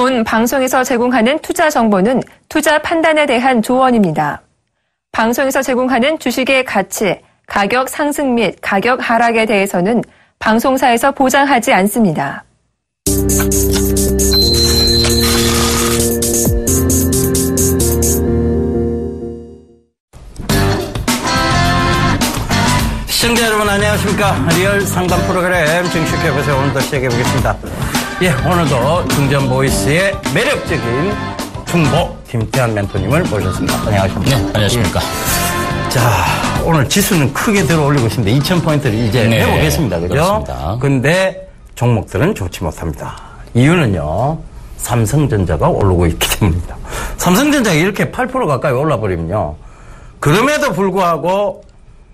본 방송에서 제공하는 투자 정보는 투자 판단에 대한 조언입니다. 방송에서 제공하는 주식의 가치, 가격 상승 및 가격 하락에 대해서는 방송사에서 보장하지 않습니다. 시청자 여러분 안녕하십니까. 리얼 상담 프로그램 증식해보세요. 오늘도 시작해보겠습니다. 예, 오늘도 중전보이스의 매력적인 중보 김태환 멘토님을 모셨습니다. 안녕하십니까. 네, 안녕하십니까. 자, 오늘 지수는 크게 들어 올리고 있습니다. 2,000포인트를 이제 해보겠습니다. 그죠? 그렇습니다. 근데 종목들은 좋지 못합니다. 이유는요, 삼성전자가 오르고 있기 때문입니다. 삼성전자가 이렇게 8% 가까이 올라버리면요, 그럼에도 불구하고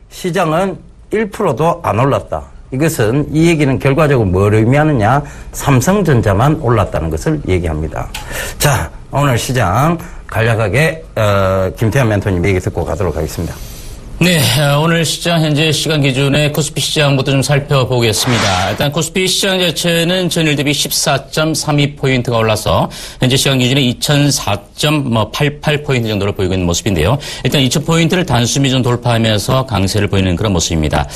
시장은 1%도 안 올랐다. 이것은 이 얘기는 결과적으로 뭘 의미하느냐? 삼성전자만 올랐다는 것을 얘기합니다. 자, 오늘 시장 간략하게 김태환 멘토님 얘기 듣고 가도록 하겠습니다. 네, 오늘 시장 현재 시간 기준에 코스피 시장부터 좀 살펴보겠습니다. 일단 코스피 시장 자체는 전일 대비 14.32포인트가 올라서 현재 시간 기준에 2004.88포인트 정도를 보이고 있는 모습인데요. 일단 2000포인트를 단숨이 좀 돌파하면서 강세를 보이는 그런 모습입니다.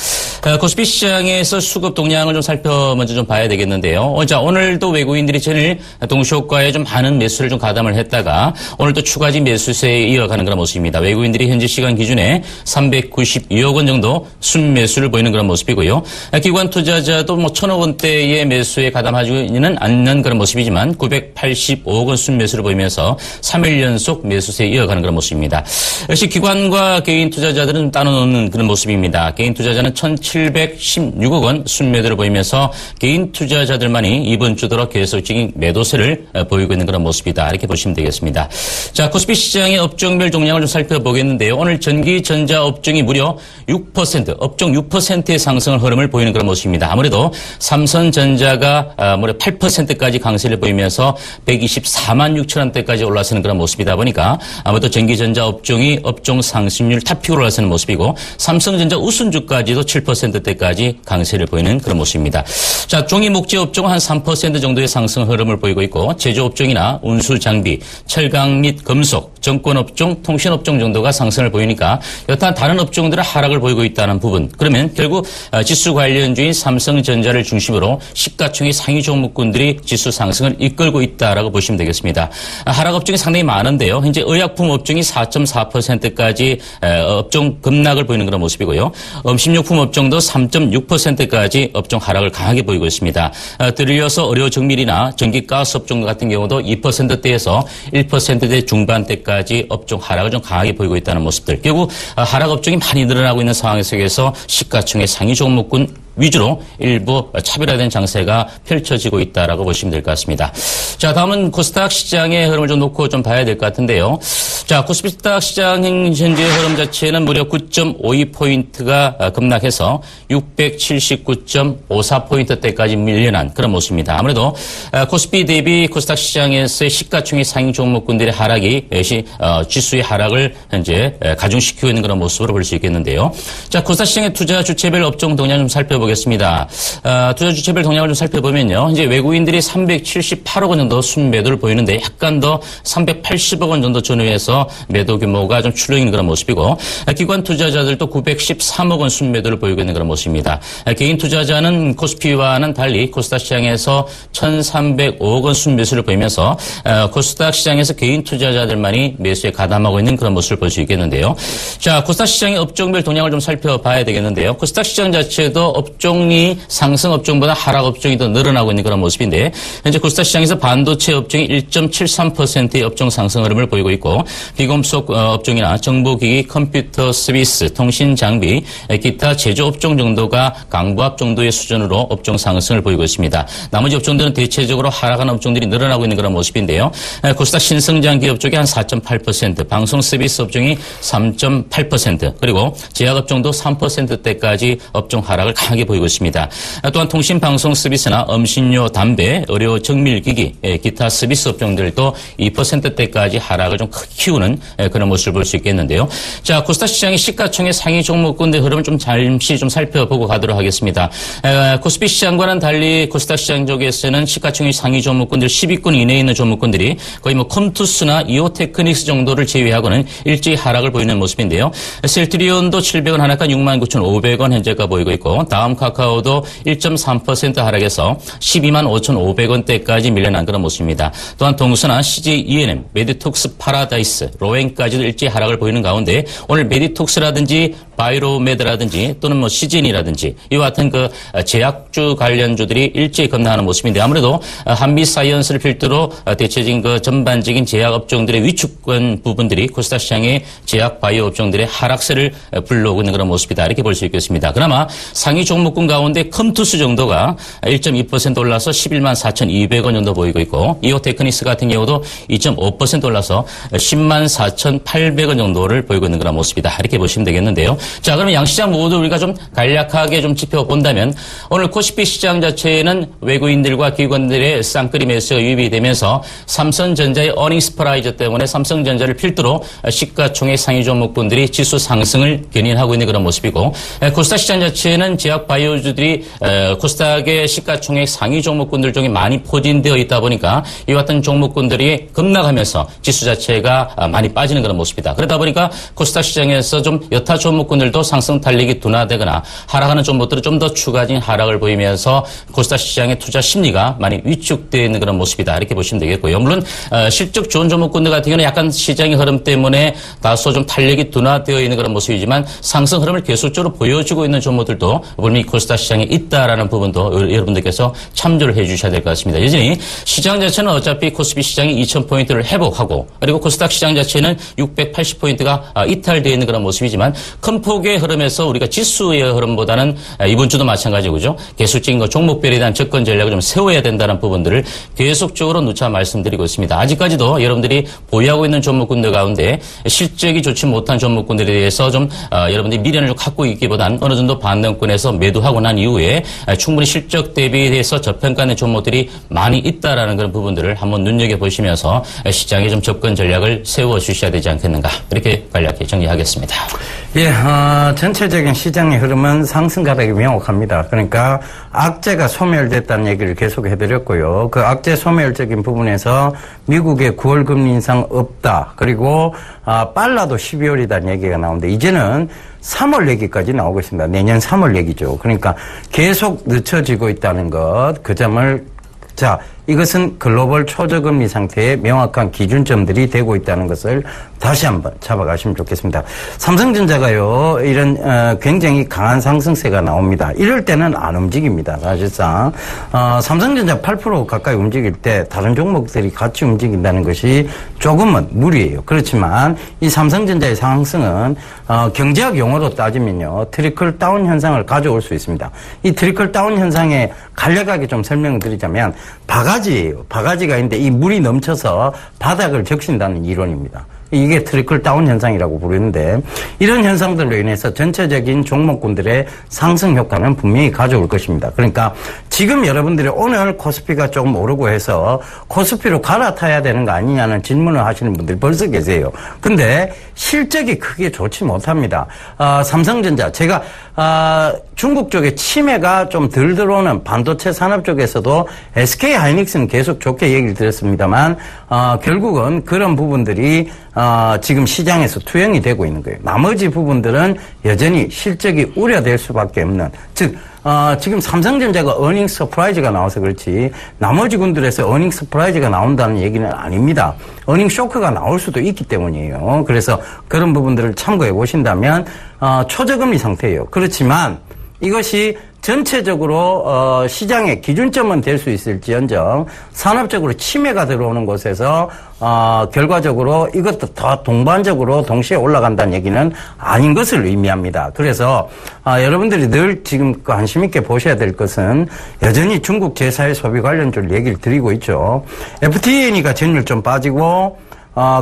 코스피 시장에서 수급 동향을 좀 먼저 좀 봐야 되겠는데요. 자, 오늘도 외국인들이 전일 동시효과에 좀 많은 매수를 좀 가담을 했다가 오늘 또 추가지 매수세에 이어가는 그런 모습입니다. 외국인들이 현재 시간 기준에 392억 원 정도 순매수를 보이는 그런 모습이고요. 기관 투자자도 1,000억 원대의 매수에 가담하지는 않는 그런 모습이지만 985억 원 순매수를 보이면서 3일 연속 매수세에 이어가는 그런 모습입니다. 역시 기관과 개인 투자자들은 좀 따놓는 그런 모습입니다. 개인 투자자는 1,716억 원 순매도를 보이면서 개인 투자자들만이 이번 주 들어 계속적인 매도세를 보이고 있는 그런 모습이다. 이렇게 보시면 되겠습니다. 자, 코스피 시장의 업종별 종량을 좀 살펴보겠는데요. 오늘 전기, 전자 업종이 무려 6%, 업종 6%의 상승 흐름을 보이는 그런 모습입니다. 아무래도 삼성전자가 무려 8%까지 강세를 보이면서 124만 6천 원대까지 올라서는 그런 모습이다 보니까 아무래도 전기전자 업종이 업종 상승률 탑픽으로 올라서는 모습이고 삼성전자 우순주까지도 7%대까지 강세를 보이는 그런 모습입니다. 자, 종이 목재 업종은 한 3% 정도의 상승 흐름을 보이고 있고 제조업종이나 운수 장비, 철강 및 금속, 정권업종, 통신업종 정도가 상승을 보이니까 여타 다른 업종들은 하락을 보이고 있다는 부분. 그러면 결국 지수 관련주인 삼성전자를 중심으로 시가총액 상위 종목군들이 지수 상승을 이끌고 있다라고 보시면 되겠습니다. 하락 업종이 상당히 많은데요. 현재 의약품 업종이 4.4%까지 업종 급락을 보이는 그런 모습이고요. 음식료품 업종도 3.6%까지 업종 하락을 강하게 보이고 있습니다. 들이어서 의료정밀이나 전기가스 업종 같은 경우도 2%대에서 1%대 중반대까지 업종 하락을 좀 강하게 보이고 있다는 모습들. 결국 하락 업종이 많이 늘어나고 있는 상황 속에서 시가총액 상위 종목군 위주로 일부 차별화된 장세가 펼쳐지고 있다라고 보시면 될 것 같습니다. 자, 다음은 코스닥 시장의 흐름을 좀 놓고 좀 봐야 될 것 같은데요. 자, 코스닥 시장 현재 흐름 자체는 무려 9.52포인트가 급락해서 679.54포인트대까지 밀려난 그런 모습입니다. 아무래도 코스피 대비 코스닥 시장에서의 시가총액 상위 종목군들의 하락이 지수의 하락을 현재 가중시키고 있는 그런 모습으로 볼 수 있겠는데요. 자, 코스닥 시장의 투자 주체별 업종 동향 좀 살펴보겠습니다. 투자 주체별 동향을 좀 살펴보면요. 이제 외국인들이 378억 원 정도 순매도를 보이는데 약간 더 380억 원 정도 전후해서 매도 규모가 좀 출렁이는 그런 모습이고 기관 투자자들도 913억 원 순매도를 보이고 있는 그런 모습입니다. 개인 투자자는 코스피와는 달리 코스닥 시장에서 1,305억 원 순매수를 보이면서 코스닥 시장에서 개인 투자자들만이 매수에 가담하고 있는 그런 모습을 볼 수 있겠는데요. 자, 코스닥 시장의 업종별 동향을 좀 살펴봐야 되겠는데요. 코스닥 시장 자체도 업종이 상승 업종보다 하락 업종이 더 늘어나고 있는 그런 모습인데 현재 코스닥 시장에서 반도체 업종이 1.73%의 업종 상승 흐름을 보이고 있고 비금속 업종이나 정보기기, 컴퓨터 서비스, 통신 장비, 기타 제조 업종 정도가 강보합 정도의 수준으로 업종 상승을 보이고 있습니다. 나머지 업종들은 대체적으로 하락하는 업종들이 늘어나고 있는 그런 모습인데요. 코스닥 신성장 기업 쪽이 한 4.8%, 방송 서비스 업종이 3.8%, 그리고 제약 업종도 3%대까지 업종 하락을 강하게 보이고 있습니다. 또한 통신 방송 서비스나 음식료, 담배, 의료 정밀기기, 기타 서비스 업종들도 2%대까지 하락을 좀 크게 키우는 그런 모습을 볼 수 있겠는데요. 자, 코스닥 시장의 시가총액 상위 종목군의 흐름을 좀 잠시 좀 살펴보고 가도록 하겠습니다. 코스피 시장과는 달리 코스닥 시장 쪽에서는 시가총액 상위 종목군들 10위권 이내에 있는 종목군들이 거의 뭐 컴투스나 이오테크닉스 정도를 제외하고는 일제히 하락을 보이는 모습인데요. 셀트리온도 700원 하락한 69,500원 현재가 보이고 있고 다음 카카오도 1.3% 하락해서 125,500원대까지 밀려난 그런 모습입니다. 또한 동수나 CJ ENM, 메디톡스 파라다이스, 로엔까지도 일제히 하락을 보이는 가운데 오늘 메디톡스라든지 바이로메드라든지 또는 뭐 시진이라든지 이와 같은 그 제약주 관련주들이 일제히 급락하는 모습인데 아무래도 한미사이언스를 필두로 대체적인 그 전반적인 제약 업종들의 위축권 부분들이 코스닥 시장의 제약 바이오 업종들의 하락세를 불러오고 있는 그런 모습이다 이렇게 볼 수 있겠습니다. 그나마 상위 종목군 가운데 컴투스 정도가 1.2% 올라서 114,200원 정도 보이고 있고 이오테크닉스 같은 경우도 2.5% 올라서 104,800원 정도를 보이고 있는 그런 모습이다 이렇게 보시면 되겠는데요. 자, 그러면 양시장 모두 우리가 좀 간략하게 좀 짚어본다면 오늘 코스피 시장 자체는 외국인들과 기관들의 쌍끌이 매수가 유입이 되면서 삼성전자의 어닝스 프라이즈 때문에 삼성전자를 필두로 시가총액 상위 종목군들이 지수 상승을 견인하고 있는 그런 모습이고 코스닥 시장 자체는 제약 바이오주들이 코스닥의 시가총액 상위 종목군들 중에 많이 포진되어 있다 보니까 이와 같은 종목군들이 급락하면서 지수 자체가 많이 빠지는 그런 모습이다. 그러다 보니까 코스닥 시장에서 좀 여타 종목군들도 상승 탄력이 둔화되거나 하락하는 종목들은 좀 더 추가적인 하락을 보이면서 코스닥 시장의 투자 심리가 많이 위축되어 있는 그런 모습이다. 이렇게 보시면 되겠고요. 물론 실적 좋은 종목군들 같은 경우는 약간 시장의 흐름 때문에 다소 좀 탄력이 둔화되어 있는 그런 모습이지만 상승 흐름을 계속적으로 보여주고 있는 종목들도 분명히 코스닥 시장에 있다라는 부분도 여러분들께서 참조를 해 주셔야 될 것 같습니다. 여전히 시장 자체는 어차피 코스피 시장이 2,000포인트를 회복하고 그리고 코스닥 시장 자체는 680포인트가 이탈되어 있는 그런 모습이지만 큰 폭의 흐름에서 우리가 지수의 흐름보다는 이번 주도 마찬가지고죠. 계속적인 종목별에 대한 접근 전략을 좀 세워야 된다는 부분들을 계속적으로 누차 말씀드리고 있습니다. 아직까지도 여러분들이 보유하고 있는 종목군들 가운데 실적이 좋지 못한 종목군들에 대해서 좀 여러분들이 미련을 좀 갖고 있기보단 어느 정도 반등권에서 매도하고 난 이후에 충분히 실적 대비해서 저평가된 종목들이 많이 있다라는 그런 부분들을 한번 눈여겨보시면서 시장에 좀 접근 전략을 세워주셔야 되지 않겠는가 이렇게 간략히 정리하겠습니다. 예, 전체적인 시장의 흐름은 상승 가닥이 명확합니다. 그러니까 악재가 소멸됐다는 얘기를 계속 해드렸고요. 그 악재 소멸적인 부분에서 미국의 9월 금리 인상 없다. 그리고 빨라도 12월이다는 얘기가 나오는데 이제는 3월 얘기까지 나오고 있습니다. 내년 3월 얘기죠. 그러니까 계속 늦춰지고 있다는 것, 그 점을 자, 이것은 글로벌 초저금리 상태의 명확한 기준점들이 되고 있다는 것을 다시 한번 잡아가시면 좋겠습니다. 삼성전자가요, 이런 굉장히 강한 상승세가 나옵니다. 이럴 때는 안 움직입니다. 사실상 삼성전자 8% 가까이 움직일 때 다른 종목들이 같이 움직인다는 것이 조금은 무리예요. 그렇지만 이 삼성전자의 상승은 경제학 용어로 따지면요, 트리클 다운 현상을 가져올 수 있습니다. 이 트리클 다운 현상에 간략하게 좀 설명을 드리자면 바가지예요. 바가지가 있는데 이 물이 넘쳐서 바닥을 적신다는 이론입니다. 이게 트리클 다운 현상이라고 부르는데 이런 현상들로 인해서 전체적인 종목군들의 상승 효과는 분명히 가져올 것입니다. 그러니까 지금 여러분들이 오늘 코스피가 조금 오르고 해서 코스피로 갈아타야 되는 거 아니냐는 질문을 하시는 분들이 벌써 계세요. 근데 실적이 크게 좋지 못합니다. 삼성전자 제가 중국 쪽에 치매가 좀 덜 들어오는 반도체 산업 쪽에서도 SK 하이닉스는 계속 좋게 얘기를 드렸습니다만 결국은 그런 부분들이 지금 시장에서 투영이 되고 있는 거예요. 나머지 부분들은 여전히 실적이 우려될 수밖에 없는, 즉 지금 삼성전자가 어닝 서프라이즈가 나와서 그렇지 나머지 군들에서 어닝 서프라이즈가 나온다는 얘기는 아닙니다. 어닝 쇼크가 나올 수도 있기 때문이에요. 그래서 그런 부분들을 참고해 보신다면 초저금리 상태예요. 그렇지만 이것이 전체적으로 시장의 기준점은 될 수 있을지언정 산업적으로 치매가 들어오는 곳에서 결과적으로 이것도 더 동반적으로 동시에 올라간다는 얘기는 아닌 것을 의미합니다. 그래서 여러분들이 늘 지금 관심 있게 보셔야 될 것은 여전히 중국 제4의 소비 관련주를 얘기를 드리고 있죠. FTN이가 전율 좀 빠지고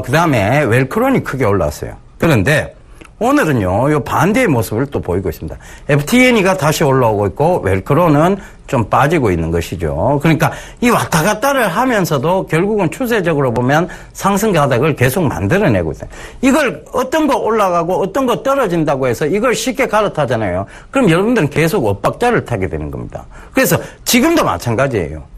그 다음에 웰크론이 크게 올랐어요. 그런데 오늘은요, 요 반대의 모습을 또 보이고 있습니다. FTN이가 다시 올라오고 있고, 웰크로는 좀 빠지고 있는 것이죠. 그러니까 이 왔다 갔다를 하면서도 결국은 추세적으로 보면 상승 가닥을 계속 만들어내고 있어요. 이걸 어떤 거 올라가고 어떤 거 떨어진다고 해서 이걸 쉽게 갈아타잖아요. 그럼 여러분들은 계속 엇박자를 타게 되는 겁니다. 그래서 지금도 마찬가지예요.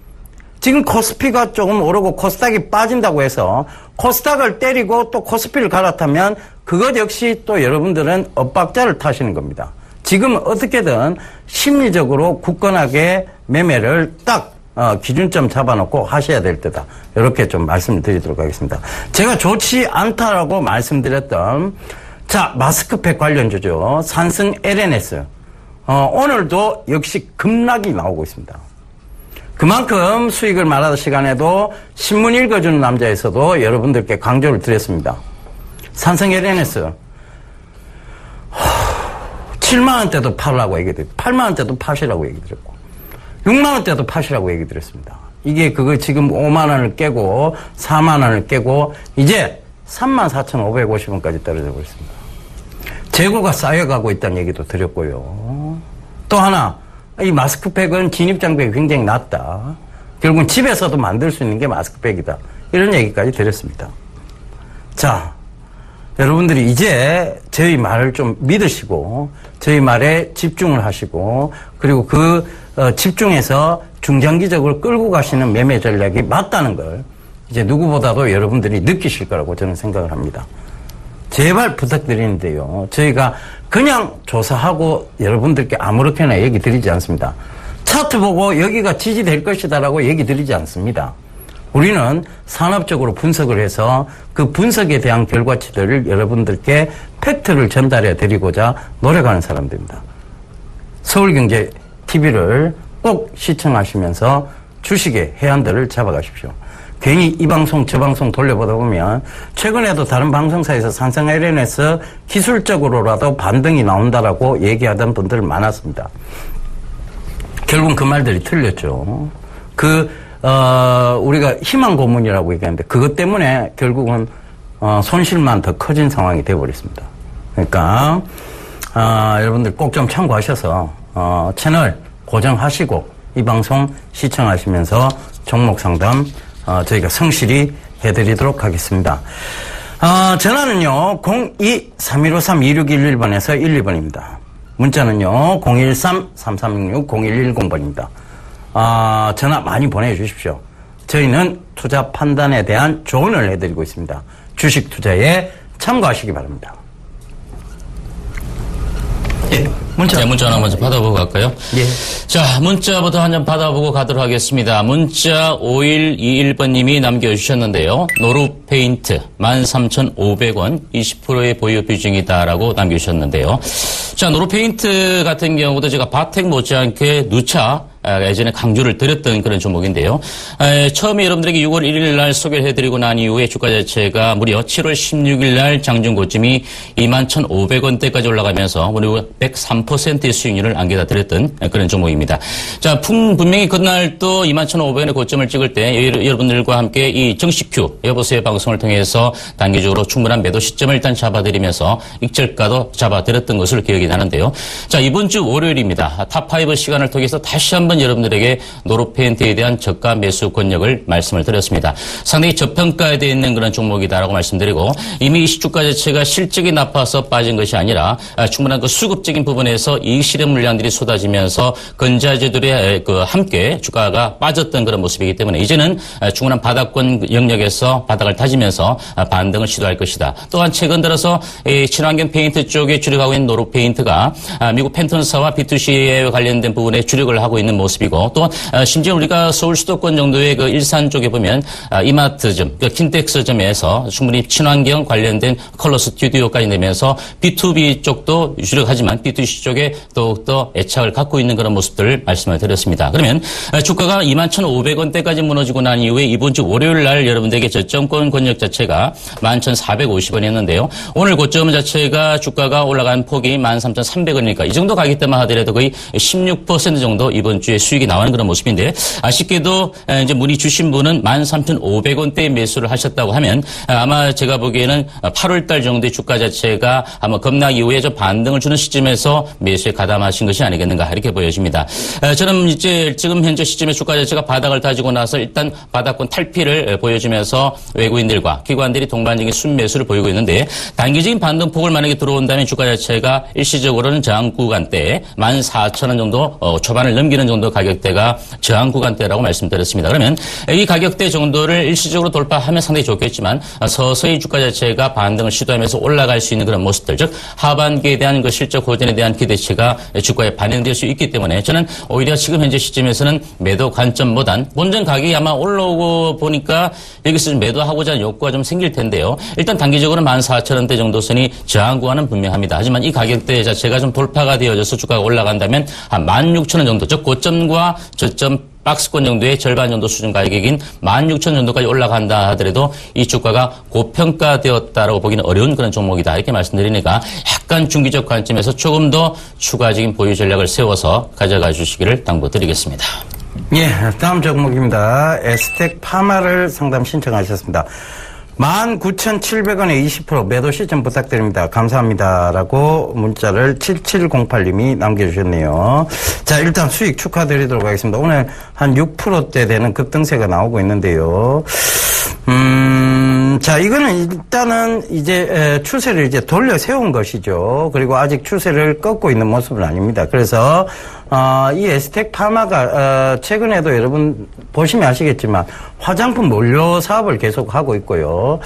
지금 코스피가 조금 오르고 코스닥이 빠진다고 해서 코스닥을 때리고 또 코스피를 갈아타면 그것 역시 또 여러분들은 엇박자를 타시는 겁니다. 지금 어떻게든 심리적으로 굳건하게 매매를 딱 기준점 잡아놓고 하셔야 될 때다. 이렇게 좀 말씀을 드리도록 하겠습니다. 제가 좋지 않다라고 말씀드렸던 자 마스크팩 관련주죠. 산승 LNS 오늘도 역시 급락이 나오고 있습니다. 그만큼 수익을 말하던 시간에도 신문 읽어주는 남자에서도 여러분들께 강조를 드렸습니다. 산성 LNS 7만원대도 팔라고 얘기 드렸고 8만원대도 파시라고 얘기 드렸고 6만원대도 파시라고 얘기 드렸습니다. 이게 그거 지금 5만원을 깨고 4만원을 깨고 이제 34,550원까지 떨어져 버렸습니다. 재고가 쌓여가고 있다는 얘기도 드렸고요. 또 하나 이 마스크팩은 진입장벽이 굉장히 낮다. 결국은 집에서도 만들 수 있는 게 마스크팩이다. 이런 얘기까지 드렸습니다. 자, 여러분들이 이제 저희 말을 좀 믿으시고 저희 말에 집중을 하시고 그리고 그 집중해서 중장기적으로 끌고 가시는 매매 전략이 맞다는 걸 이제 누구보다도 여러분들이 느끼실 거라고 저는 생각을 합니다. 제발 부탁드리는데요. 저희가 그냥 조사하고 여러분들께 아무렇게나 얘기 드리지 않습니다. 차트 보고 여기가 지지될 것이다라고 얘기 드리지 않습니다. 우리는 산업적으로 분석을 해서 그 분석에 대한 결과치들을 여러분들께 팩트를 전달해 드리고자 노력하는 사람들입니다. 서울경제TV를 꼭 시청하시면서 주식의 해안들을 잡아가십시오. 괜히 이 방송 저 방송 돌려보다 보면 최근에도 다른 방송사에서 산성 LNS 기술적으로라도 반등이 나온다라고 얘기하던 분들 많았습니다. 결국은 그 말들이 틀렸죠. 우리가 희망 고문이라고 얘기하는데 그것 때문에 결국은 손실만 더 커진 상황이 되어버렸습니다. 그러니까 여러분들 꼭 좀 참고하셔서 채널 고정하시고 이 방송 시청하시면서 종목 상담 저희가 성실히 해드리도록 하겠습니다. 전화는요 02-3153-2611번에서 12번입니다. 문자는요 013-3366-0110번입니다. 전화 많이 보내주십시오. 저희는 투자 판단에 대한 조언을 해드리고 있습니다. 주식 투자에 참고하시기 바랍니다. 예, 문자 하나 먼저 받아보고 갈까요? 예. 자, 문자부터 한 점 받아보고 가도록 하겠습니다. 문자 5121번님이 남겨주셨는데요. 노루페인트 13,500원 20%의 보유 비중이다라고 남겨주셨는데요. 자, 노루페인트 같은 경우도 제가 바텍 못지않게 누차 예전에 강조를 드렸던 그런 종목인데요. 처음에 여러분들에게 6월 1일 날 소개를 해드리고 난 이후에 주가 자체가 무려 7월 16일 날 장중 고점이 21,500원대까지 올라가면서 무려 103%의 수익률을 안겨다 드렸던 그런 종목입니다. 자, 분명히 그날 또 21,500원의 고점을 찍을 때 여러분들과 함께 이 정식 큐 여보세요 방송을 통해서 단기적으로 충분한 매도 시점을 일단 잡아드리면서 익절가도 잡아드렸던 것으로 기억이 나는데요. 자, 이번 주 월요일입니다. 탑5 시간을 통해서 다시 한번 여러분들에게 노루페인트에 대한 저가 매수 권역을 말씀을 드렸습니다. 상당히 저평가되어 있는 그런 종목이다라고 말씀드리고 이미 이 주가 자체가 실적이 나빠서 빠진 것이 아니라 충분한 그 수급적인 부분에서 이익 실현 물량들이 쏟아지면서 근자재들의 함께 주가가 빠졌던 그런 모습이기 때문에 이제는 충분한 바닥권 영역에서 바닥을 다지면서 반등을 시도할 것이다. 또한 최근 들어서 친환경 페인트 쪽에 주력하고 있는 노루페인트가 미국 펜턴사와 B2C에 관련된 부분에 주력을 하고 있는 모습이고 또 심지어 우리가 서울 수도권 정도의 그 일산 쪽에 보면 이마트점, 킨텍스점에서 충분히 친환경 관련된 컬러 스튜디오까지 내면서 B2B 쪽도 주력하지만 B2C 쪽에 더욱더 애착을 갖고 있는 그런 모습들을 말씀을 드렸습니다. 그러면 주가가 21,500원대까지 무너지고 난 이후에 이번 주 월요일 날 여러분들에게 저점권 권역 자체가 11,450원이었는데요. 오늘 고점 자체가 주가가 올라간 폭이 13,300원이니까 이 정도 가기 때만 하더라도 거의 16% 정도 이번 주에 매수의 수익이 나오는 그런 모습인데 아쉽게도 이제 문의 주신 분은 13,500원대에 매수를 하셨다고 하면 아마 제가 보기에는 8월달 정도의 주가 자체가 아마 급락 이후에 좀 반등을 주는 시점에서 매수에 가담하신 것이 아니겠는가 이렇게 보여집니다. 저는 이제 지금 현재 시점에 주가 자체가 바닥을 다지고 나서 일단 바닥권 탈피를 보여주면서 외국인들과 기관들이 동반적인 순매수를 보이고 있는데 단기적인 반등폭을 만약에 들어온다면 주가 자체가 일시적으로는 저항 구간대 14,000원 정도 초반을 넘기는 정도 가격대가 저항 구간대라고 말씀드렸습니다. 그러면 이 가격대 정도를 일시적으로 돌파하면 상당히 좋겠지만 서서히 주가 자체가 반등을 시도하면서 올라갈 수 있는 그런 모습들, 즉 하반기에 대한 그 실적 호전에 대한 기대치가 주가에 반영될 수 있기 때문에 저는 오히려 지금 현재 시점에서는 매도 관점보단 본전 가격이 아마 올라오고 보니까 여기서 좀 매도하고자 하는 욕구가 좀 생길 텐데요. 일단 단기적으로 14,000원대 정도 선이 저항 구간은 분명합니다. 하지만 이 가격대 자체가 좀 돌파가 되어져서 주가가 올라간다면 한 16,000원 정도, 즉 고점과 저점 박스권 정도의 절반 정도 수준 가격인 16,000원 정도까지 올라간다 하더라도 이 주가가 고평가되었다라고 보기는 어려운 그런 종목이다 이렇게 말씀드리니까 약간 중기적 관점에서 조금 더 추가적인 보유 전략을 세워서 가져가 주시기를 당부드리겠습니다. 예, 다음 종목입니다. 에스텍 파마를 상담 신청하셨습니다. 19,700원에 20% 매도 시점 부탁드립니다. 감사합니다라고 문자를 7708님이 남겨주셨네요. 자, 일단 수익 축하드리도록 하겠습니다. 오늘 한 6%대 되는 급등세가 나오고 있는데요. 자, 이거는 일단은 이제 추세를 이제 돌려 세운 것이죠. 그리고 아직 추세를 꺾고 있는 모습은 아닙니다. 그래서 이 에스텍 파마가 최근에도 여러분 보시면 아시겠지만 화장품 원료 사업을 계속 하고 있고요.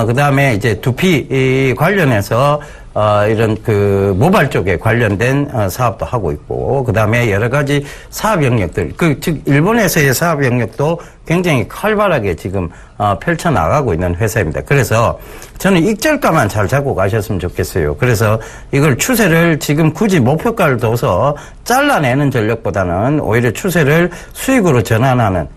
그다음에 이제 두피 관련해서 이런 그 모발 쪽에 관련된 사업도 하고 있고, 그 다음에 여러 가지 사업 영역들, 즉 일본에서의 사업 영역도 굉장히 활발하게 지금 펼쳐나가고 있는 회사입니다. 그래서 저는 익절가만 잘 잡고 가셨으면 좋겠어요. 그래서 이걸 추세를 지금 굳이 목표가를 둬서 잘라내는 전략보다는 오히려 추세를 수익으로 전환하는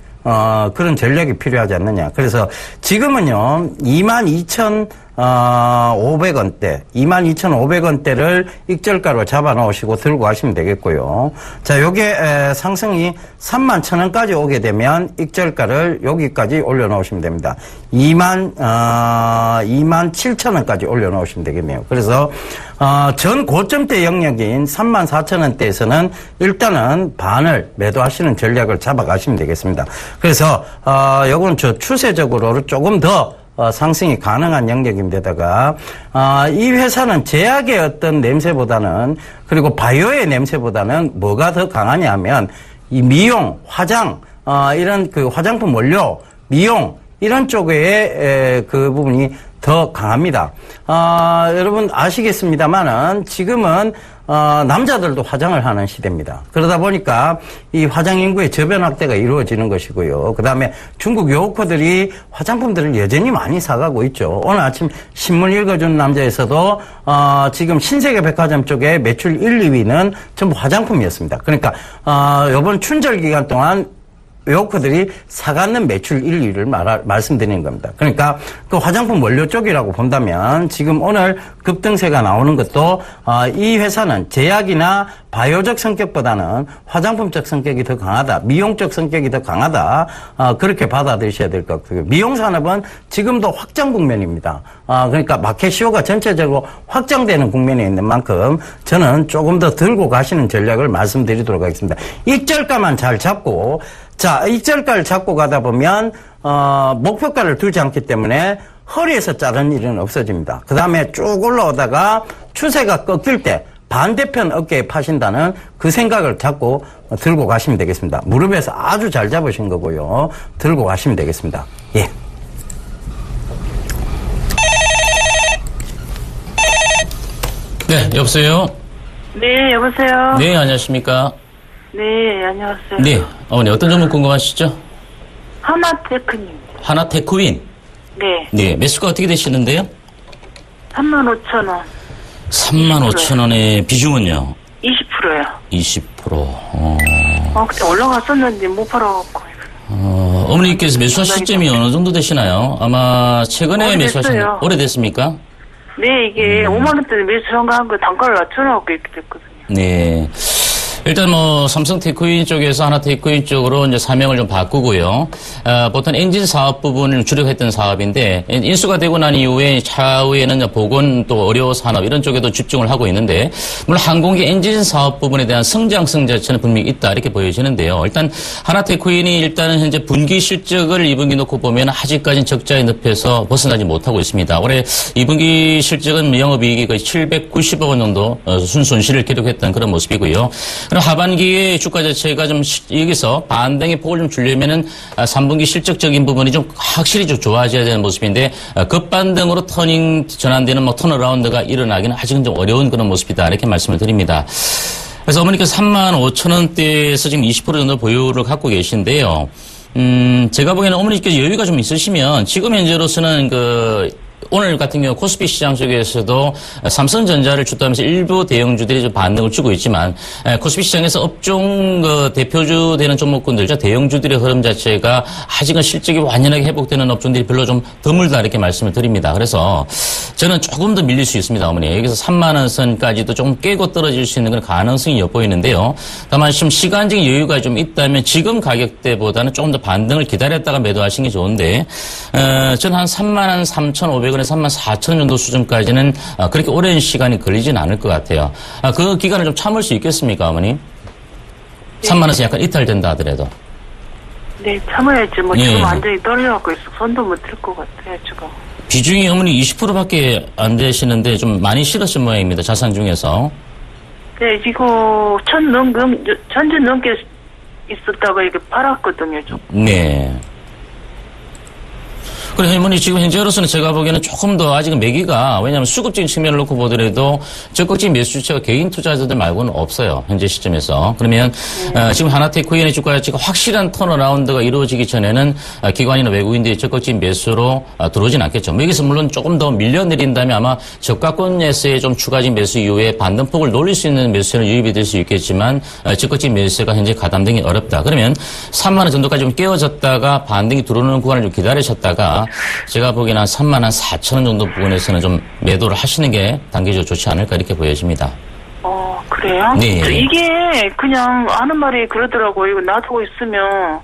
그런 전략이 필요하지 않느냐. 그래서 지금은요, 22,500원대, 22,500원대를 익절가로 잡아 놓으시고 들고 가시면 되겠고요. 자, 요게 상승이 31,000원까지 오게 되면 익절가를 여기까지 올려 놓으시면 됩니다. 27,000원까지 올려 놓으시면 되겠네요. 그래서 전 고점대 영역인 34,000원대에서는 일단은 반을 매도하시는 전략을 잡아가시면 되겠습니다. 그래서 요건 저 추세적으로 조금 더 상승이 가능한 영역인데다가 이 회사는 제약의 어떤 냄새보다는, 그리고 바이오의 냄새보다는 뭐가 더 강하냐 하면 이 미용, 화장, 이런 그 화장품 원료, 미용 이런 쪽에 그 부분이 더 강합니다. 여러분 아시겠습니다만은 지금은 남자들도 화장을 하는 시대입니다. 그러다 보니까 이 화장 인구의 저변 확대가 이루어지는 것이고요. 그 다음에 중국 요커들이 화장품들을 여전히 많이 사가고 있죠. 오늘 아침 신문 읽어준 남자에서도 지금 신세계 백화점 쪽에 매출 1, 2위는 전부 화장품이었습니다. 그러니까 이번 춘절 기간 동안 요커들이 사가는 매출 1, 2위를 말씀드리는 겁니다. 그러니까 그 화장품 원료 쪽이라고 본다면 지금 오늘 급등세가 나오는 것도 이 회사는 제약이나 바이오적 성격보다는 화장품적 성격이 더 강하다, 미용적 성격이 더 강하다, 그렇게 받아들이셔야 될 것 같고요. 미용 산업은 지금도 확장 국면입니다. 그러니까 마켓시오가 전체적으로 확장되는 국면에 있는 만큼 저는 조금 더 들고 가시는 전략을 말씀드리도록 하겠습니다. 익절가만 잘 잡고, 자, 익절가를 잡고 가다 보면 목표가를 두지 않기 때문에 허리에서 자른 일은 없어집니다. 그 다음에 쭉 올라오다가 추세가 꺾일 때 반대편 어깨에 파신다는 그 생각을 잡고 들고 가시면 되겠습니다. 무릎에서 아주 잘 잡으신 거고요. 들고 가시면 되겠습니다. 예. 네, 여보세요? 네, 여보세요? 네, 안녕하십니까? 네, 안녕하세요. 네, 어머니 어떤 점을 궁금하시죠? 하나테크님. 하나테크윈. 네. 네, 매수가 어떻게 되시는데요? 35,000원. 35,000원의 비중은요? 20%요. 20%. 그때 올라갔었는데 못 팔아갖고. 어머니께서 매수한 시점이 어느 정도 되시나요? 아마 최근에 매수하신, 오래됐습니까? 네, 이게 5만원대 매수한 거 한 거 단가를 낮춰놓고 이렇게 됐거든요. 네. 일단 뭐 삼성 테크윈 쪽에서 하나 테크윈 쪽으로 이제 사명을 좀 바꾸고요. 보통 엔진 사업 부분을 주력 했던 사업인데 인수가 되고 난 이후에 차후에는 이제 보건 또 의료 산업 이런 쪽에도 집중을 하고 있는데 물론 항공기 엔진 사업 부분에 대한 성장성 자체는 분명히 있다 이렇게 보여지는데요. 일단 하나 테크윈이 일단은 현재 분기 실적을 2분기 놓고 보면 아직까지는 적자의 늪에서 벗어나지 못하고 있습니다. 올해 2분기 실적은 영업이익이 거의 790억 원 정도 순손실을 기록했던 그런 모습이고요. 그럼 하반기에 주가 자체가 좀 여기서 반등의 폭을 좀 주려면은 3분기 실적적인 부분이 좀 확실히 좀 좋아져야 되는 모습인데 급반등으로 터닝 전환되는 뭐 턴어라운드가 일어나기는 아직은 좀 어려운 그런 모습이다 이렇게 말씀을 드립니다. 그래서 어머니께서 35,000원대에서 지금 20% 정도 보유를 갖고 계신데요. 제가 보기에는 어머니께서 여유가 좀 있으시면 지금 현재로서는 오늘 같은 경우 코스피 시장 쪽에서도 삼성전자를 주도하면서 일부 대형주들이 좀 반등을 주고 있지만 코스피 시장에서 업종 대표주 되는 종목군들, 대형주들의 흐름 자체가 아직은 실적이 완연하게 회복되는 업종들이 별로 좀 드물다 이렇게 말씀을 드립니다. 그래서 저는 조금 더 밀릴 수 있습니다, 어머니. 여기서 3만 원 선까지도 조금 깨고 떨어질 수 있는 그런 가능성이 엿보이는데요. 다만 좀 시간적인 여유가 좀 있다면 지금 가격대보다는 조금 더 반등을 기다렸다가 매도하시는 게 좋은데 저는 한 3만 원 3,500원에서 34,000원 정도 수준까지는 그렇게 오랜 시간이 걸리진 않을 것 같아요. 그 기간을 좀 참을 수 있겠습니까, 어머니? 네. 3만 원에서 약간 이탈된다 하더라도. 네, 참아야지. 뭐 예. 지금 완전히 떨어져갖고 있어. 손도 못 들 것 같아요, 지금. 비중이 어머니 20%밖에 안 되시는데 좀 많이 실으신 모양입니다, 자산 중에서. 네, 이거 천전 넘게 있었다가 이렇게 팔았거든요, 좀. 네. 그래, 어머니 지금 현재로서는 제가 보기에는 조금 더 아직은 매기가, 왜냐하면 수급적인 측면을 놓고 보더라도 적극적인 매수 주체가 개인 투자자들 말고는 없어요. 현재 시점에서. 그러면 지금 하나테크윈의 주가 자체가 확실한 턴어라운드가 이루어지기 전에는 기관이나 외국인들이 적극적인 매수로 들어오진 않겠죠. 여기서 물론 조금 더 밀려내린다면 아마 저가권에서의 좀 추가적인 매수 이후에 반등폭을 놀릴 수 있는 매수세는 유입이 될 수 있겠지만 적극적인 매수세가 현재 가담등이 어렵다. 그러면 3만 원 정도까지 좀 깨어졌다가 반등이 들어오는 구간을 좀 기다리셨다가 제가 보기에는 한 3만 한 4천 원 정도 부분에서는 좀 매도를 하시는 게 단기적으로 좋지 않을까 이렇게 보여집니다. 그래요? 네. 이게 그냥 아는 말이 그러더라고요. 이거 놔두고 있으면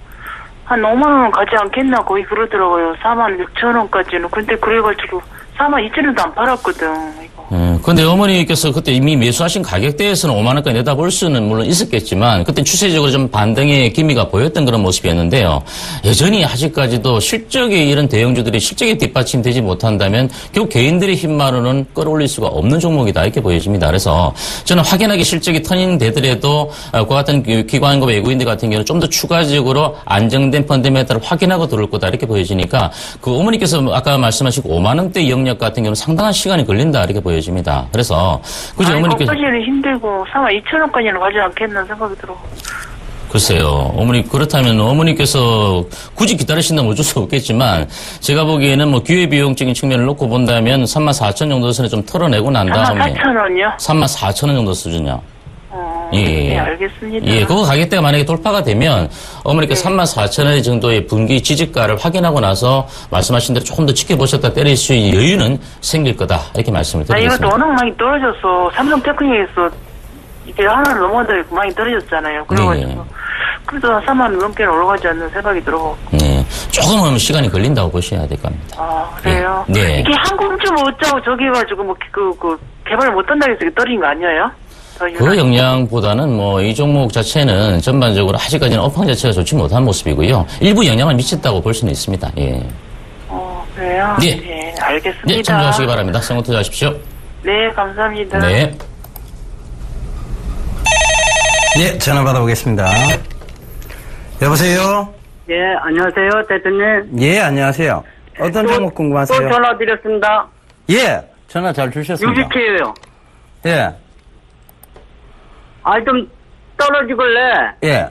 한 5만 원 가지 않겠나 거의 그러더라고요. 4만 6천 원까지는. 근데 그래가지고 4만 2천 원도 안 팔았거든. 이거. 근데 어머니께서 그때 이미 매수하신 가격대에서는 5만 원까지 내다볼 수는 물론 있었겠지만 그때 추세적으로 좀 반등의 기미가 보였던 그런 모습이었는데요. 여전히 아직까지도 실적의 이런 대형주들이 실적에 뒷받침되지 못한다면 결국 개인들의 힘만으로는 끌어올릴 수가 없는 종목이다 이렇게 보여집니다. 그래서 저는 확연하게 실적이 터닝되더라도 그와 같은 기관과 외국인들 같은 경우는 좀 더 추가적으로 안정된 펀더멘탈을 확인하고 들어올 거다 이렇게 보여지니까 그 어머니께서 아까 말씀하시고 5만 원대 영역 같은 경우는 상당한 시간이 걸린다 이렇게 보여집니다. 그래서 굳이 어머니께서 거기까지는 힘들고 4만 2천 원까지는 가지 않겠나 생각이 들어. 글쎄요. 어머니 그렇다면 어머니께서 굳이 기다리신다면 어쩔 수 없겠지만 제가 보기에는 뭐 기회비용적인 측면을 놓고 본다면 3만 4천 정도 선에 좀 털어내고 난 다음에 3만 4천 원이요? 3만 4천 원 정도 수준이요. 네, 알겠습니다. 예, 그거 가격대가 만약에 돌파가 되면 어머니께서 3만 4천 원 정도의 분기 지지가를 확인하고 나서 말씀하신 대로 조금 더 지켜보셨다 때릴 수 있는 여유는 생길 거다 이렇게 말씀을 드리겠습니다. 이것도 워낙 많이 떨어져서 삼성테크닉에서 이게 하나를 넘어도 많이 떨어졌잖아요. 그래가지고 네. 그래도 3만 원 넘게는 올라가지 않는 생각이 들어. 네, 조금은 시간이 걸린다고 보셔야 될 겁니다. 그래요? 네. 이게 항공주 뭐 어쩌고 저기 해가지고 뭐 개발 못 한다고 해서 떨어진 거 아니에요? 그 영향보다는 뭐 이 종목 자체는 전반적으로 아직까지는 업황 자체가 좋지 못한 모습이고요. 일부 영향을 미쳤다고 볼 수는 있습니다. 예. 그래요? 네. 네, 알겠습니다. 네, 참조하시기 바랍니다. 성공 투자하십시오. 네, 감사합니다. 네. 예, 전화 받아보겠습니다. 여보세요? 예, 안녕하세요, 대표님. 예, 안녕하세요. 어떤 종목 궁금하세요? 또 전화 드렸습니다. 예, 전화 잘 주셨습니다. 유지케예요. 예, 좀 떨어지길래 예.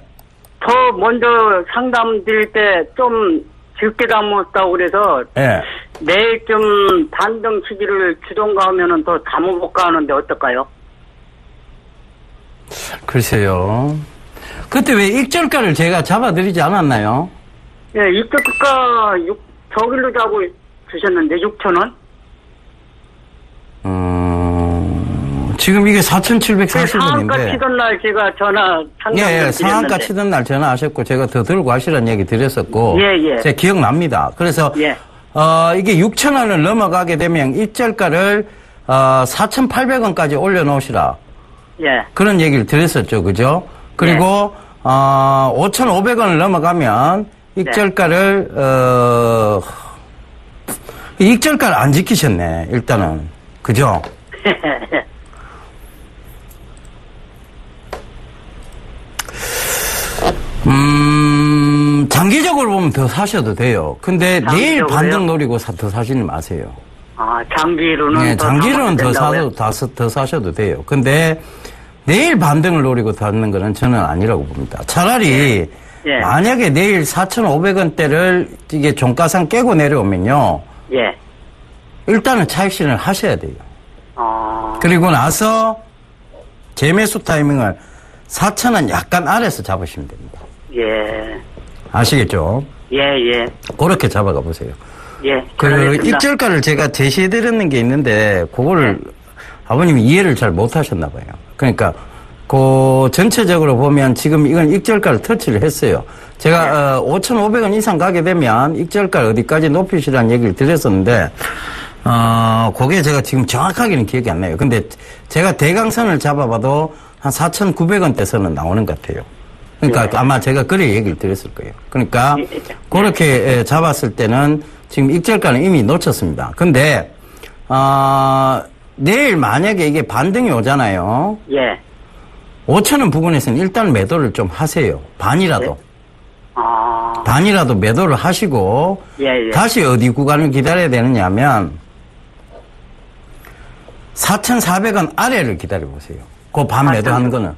더 먼저 상담 드릴 때 좀 적게 담았다고 그래서 예. 내일 좀 반등 시기를 주던가 하면은 더 담아볼까 하는데 어떨까요? 글쎄요. 그때 왜 일절가를 제가 잡아드리지 않았나요? 예, 입적가 저길로 잡고 주셨는데 6,000원? 지금 이게 상한가 4,740원인데. 치던 날 제가 전화 예, 상담을 상한가 드렸는데. 치던 날 전화하셨고, 제가 더 들고 하시라는 얘기 드렸었고. 예. 제가 기억납니다. 그래서, 예. 이게 6,000원을 넘어가게 되면 일절가를, 4,800원까지 올려놓으시라. 예. 그런 얘기를 드렸었죠. 그죠? 그리고, 5,500원을 넘어가면, 익절가를, 익절가를 안 지키셨네, 일단은. 그죠? 장기적으로 보면 더 사셔도 돼요. 근데 내일 장기적으로요? 반등 노리고 더 사지는 마세요. 아, 장기로는 네, 장기로는 된다고요? 더 사셔도 돼요. 근데 내일 반등을 노리고 사는 거는 저는 아니라고 봅니다. 차라리 예. 만약에 내일 4,500원대를 이게 종가상 깨고 내려오면요. 예. 일단은 차익 실현을 하셔야 돼요. 어, 그리고 나서 재매수 타이밍을 4,000원 약간 아래에서 잡으시면 됩니다. 예. 아시겠죠? 예. 그렇게 잡아가 보세요. 예. 그 알겠습니다. 입절가를 제가 제시해드리는 게 있는데 그거를 아버님이 이해를 잘 못하셨나 봐요. 그러니까 그 전체적으로 보면 지금 이건 익절가를 터치를 했어요. 제가 5,500원 이상 가게 되면 익절가 어디까지 높이시라는 얘기를 드렸었는데 그게 제가 지금 정확하게는 기억이 안 나요. 근데 제가 대강선을 잡아봐도 한 4,900원대 선은 나오는 것 같아요. 그러니까 아마 제가 그래 얘기를 드렸을 거예요. 그러니까 그렇게 잡았을 때는 지금 익절가는 이미 놓쳤습니다. 근데 내일 만약에 이게 반등이 오잖아요. 예. 5,000원 부근에서는 일단 매도를 좀 하세요. 반이라도. 아, 반이라도 매도를 하시고 예. 다시 어디 구간을 기다려야 되느냐 하면 4,400원 아래를 기다려보세요. 그 반 매도하는 거는.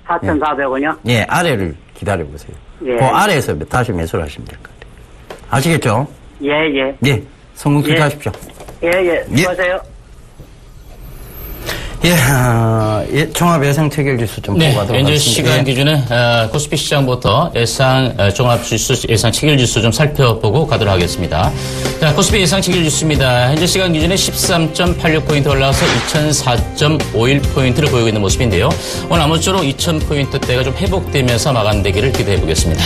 4,400원이요? 예, 아래를 기다려보세요. 예. 그 아래에서 다시 매수를 하시면 될 것 같아요. 아시겠죠? 예. 예, 성공 투자하십시오. 예. 수고하세요. 예, 종합 예상 체결지수 좀 보고 네, 가도록 현재 하겠습니다. 시간 예. 기준에 코스피 시장부터 예상 종합지수 예상 체결지수 좀 살펴보고 가도록 하겠습니다. 자, 코스피 예상 체결지수입니다. 현재 시간 기준에 13.86포인트 올라와서 2004.51포인트를 보이고 있는 모습인데요. 오늘 아무쪼록 2000포인트대가 좀 회복되면서 마감되기를 기대해 보겠습니다.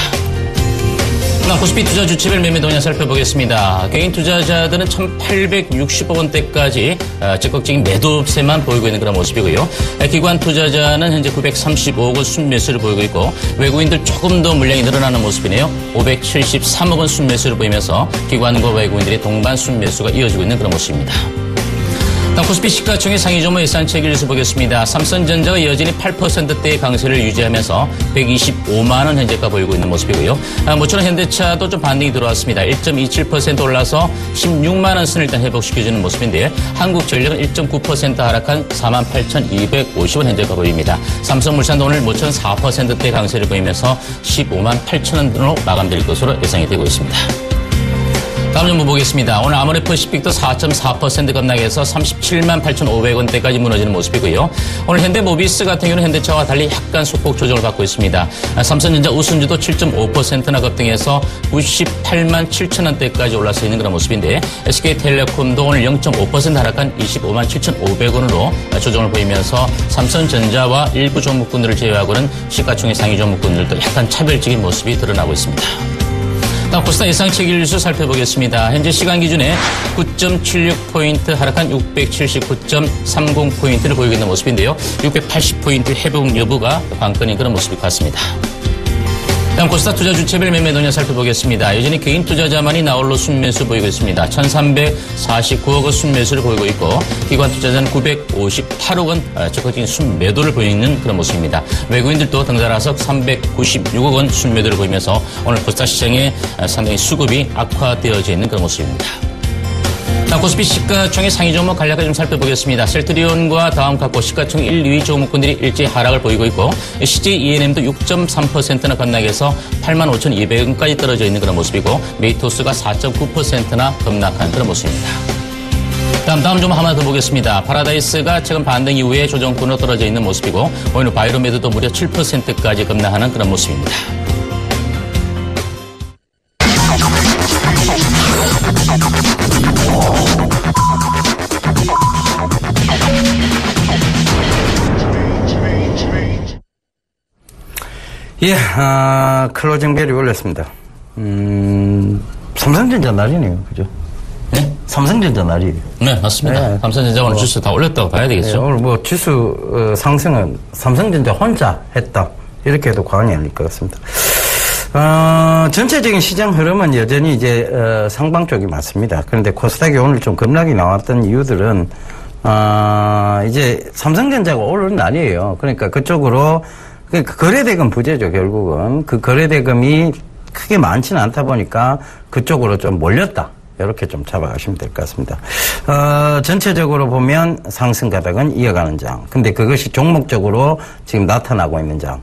코스피 투자 주체별 매매 동향 살펴보겠습니다. 개인 투자자들은 1,860억 원대까지 적극적인 매도세만 보이고 있는 그런 모습이고요. 기관 투자자는 현재 935억 원 순매수를 보이고 있고 외국인들 조금 더 물량이 늘어나는 모습이네요. 573억 원 순매수를 보이면서 기관과 외국인들의 동반 순매수가 이어지고 있는 그런 모습입니다. 다음 코스피 시가총액 상위 종목 예상 체결지수 보겠습니다. 삼성전자가 여전히 8%대의 강세를 유지하면서 125만 원 현재가 보이고 있는 모습이고요. 모처럼 현대차도 좀 반등이 들어왔습니다. 1.27% 올라서 16만 원 선을 일단 회복시켜주는 모습인데 한국전력은 1.9% 하락한 48,250원 현재가 보입니다. 삼성물산도 오늘 모처럼 4%대 강세를 보이면서 15만 8천 원으로 마감될 것으로 예상이 되고 있습니다. 다음 정보 보겠습니다. 오늘 아모레퍼시픽도 4.4% 급락해서 37만 8,500원대까지 무너지는 모습이고요. 오늘 현대모비스 같은 경우는 현대차와 달리 약간 소폭 조정을 받고 있습니다. 삼성전자 우순주도 7.5%나 급등해서 98만 7천 원대까지 올라서 있는 그런 모습인데 SK텔레콤도 오늘 0.5% 하락한 25만 7,500원으로 조정을 보이면서 삼성전자와 일부 종목군들을 제외하고는 시가총액 상위 종목군들도 약간 차별적인 모습이 드러나고 있습니다. 다음 코스닥 예상 체결지수 살펴보겠습니다. 현재 시간 기준에 9.76포인트 하락한 679.30포인트를 보이고 있는 모습인데요. 680포인트 회복 여부가 관건인 그런 모습이 같습니다. 다음 코스닥 투자 주체별 매매 동향 살펴보겠습니다. 여전히 개인 투자자만이 나홀로 순매수 보이고 있습니다. 1,349억 원 순매수를 보이고 있고 기관 투자자는 958억 원 적극적인 순매도를 보이는 그런 모습입니다. 외국인들도 덩달아서 396억 원 순매도를 보이면서 오늘 코스닥 시장에 상당히 수급이 악화되어져 있는 그런 모습입니다. 다음 코스피 시가총액 상위 종목 간략하게 좀 살펴보겠습니다. 셀트리온과 다음 각고 시가총액 1, 2위 종목군들이 일제히 하락을 보이고 있고 CJ E&M도 6.3%나 급락해서 85,200원까지 떨어져 있는 그런 모습이고 메이토스가 4.9%나 급락한 그런 모습입니다. 다음 종목 하나 더 보겠습니다. 파라다이스가 최근 반등 이후에 조정권으로 떨어져 있는 모습이고 오늘 바이로메드도 무려 7%까지 급락하는 그런 모습입니다. 예, 클로징벨이 울렸습니다. 삼성전자 날이네요. 그죠? 네? 삼성전자 날이에요. 네, 맞습니다. 네. 삼성전자 오늘 지수 다 올렸다고 봐야 되겠죠. 네, 오늘 뭐 지수 상승은 삼성전자 혼자 했다. 이렇게 해도 과언이 아닐 것 같습니다. 전체적인 시장 흐름은 여전히 이제 상방 쪽이 맞습니다. 그런데 코스닥이 오늘 좀 급락이 나왔던 이유들은 이제 삼성전자가 오르는 날이에요. 그러니까 그쪽으로 거래대금 부재죠. 결국은 그 거래대금이 크게 많지는 않다 보니까 그쪽으로 좀 몰렸다. 이렇게 좀 잡아가시면 될 것 같습니다. 전체적으로 보면 상승 가닥은 이어가는 장. 근데 그것이 종목적으로 지금 나타나고 있는 장.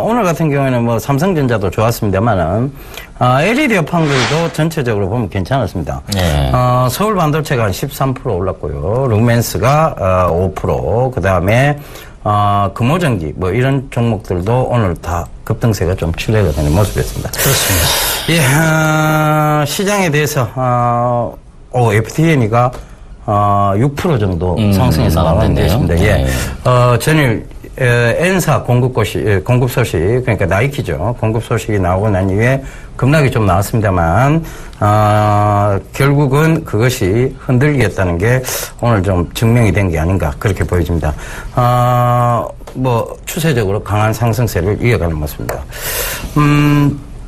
오늘 같은 경우에는 뭐 삼성전자도 좋았습니다만은, LED 업황들도 전체적으로 보면 괜찮았습니다. 네. 서울 반도체가 한 13% 올랐고요. 루멘스가 5%, 그 다음에 금호전기 뭐 이런 종목들도 오늘 다 급등세가 좀 출래가 되는 모습이었습니다. 그렇습니다. 예, 시장에 대해서 FTN이가 6% 정도 상승해서 나왔는데 있습니다. 예, 전일 N사 공급 소식, 그러니까 나이키죠. 공급 소식이 나오고 난 이후에 급락이 좀 나왔습니다만, 결국은 그것이 흔들리겠다는 게 오늘 좀 증명이 된 게 아닌가, 그렇게 보여집니다. 뭐, 추세적으로 강한 상승세를 이어가는 모습입니다.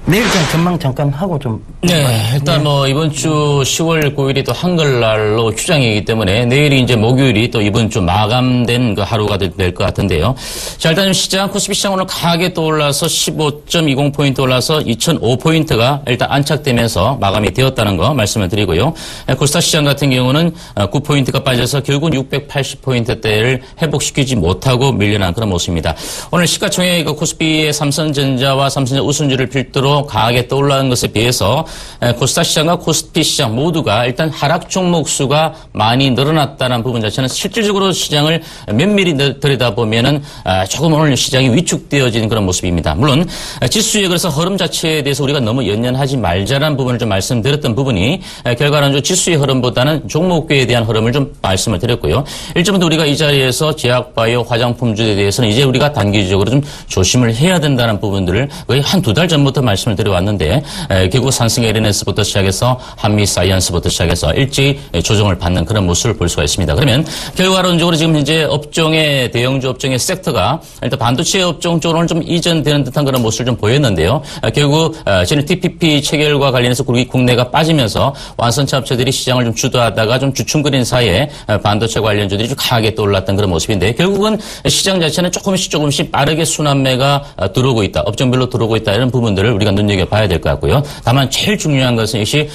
내일장 전망 잠깐 하고 좀. 네, 일단 뭐 이번 주 10월 9일이 또 한글날로 휴장이기 때문에 내일이 이제 목요일이 또 이번 주 마감된 그 하루가 될 것 같은데요. 자, 일단 시장, 코스피 시장 오늘 강하게 또 올라서 15.20포인트 올라서 2005포인트가 일단 안착되면서 마감이 되었다는 거 말씀을 드리고요. 코스닥 시장 같은 경우는 9포인트가 빠져서 결국은 680포인트대를 회복시키지 못하고 밀려난 그런 모습입니다. 오늘 시가총액 코스피의 삼성전자와 삼성전자 우선주를 필두로 강하게 떠올라는 것에 비해서 코스닥 시장과 코스피 시장 모두가 일단 하락 종목 수가 많이 늘어났다는 부분 자체는 실질적으로 시장을 면밀히 들여다보면은 조금 오늘 시장이 위축되어지는 그런 모습입니다. 물론 지수의 그래서 흐름 자체에 대해서 우리가 너무 연연하지 말자라는 부분을 좀 말씀드렸던 부분이 결과는 지수의 흐름보다는 종목에 대한 흐름을 좀 말씀을 드렸고요. 일전부터 우리가 이 자리에서 제약바이오 화장품주에 대해서는 이제 우리가 단기적으로 좀 조심을 해야 된다는 부분들을 거의 한두 달 전부터 말씀을 드려왔는데 결국 삼성 LNS부터 시작해서 한미사이언스부터 시작해서 일제히 조정을 받는 그런 모습을 볼 수가 있습니다. 그러면 결과론적으로 지금 현재 업종의 대형주 업종의 섹터가 일단 반도체 업종 쪽으로는 좀 이전되는 듯한 그런 모습을 좀 보였는데요. 결국 지난 TPP 체결과 관련해서 국내가 빠지면서 완성차 업체들이 시장을 좀 주도하다가 좀 주춤거리는 사이에 반도체 관련주들이 좀 강하게 떠올랐던 그런 모습인데 결국은 시장 자체는 조금씩 빠르게 순환매가 들어오고 있다. 업종별로 들어오고 있다. 이런 부분들을 우리가 눈여겨봐야 될 것 같고요. 다만 제일 중요한 것은 역시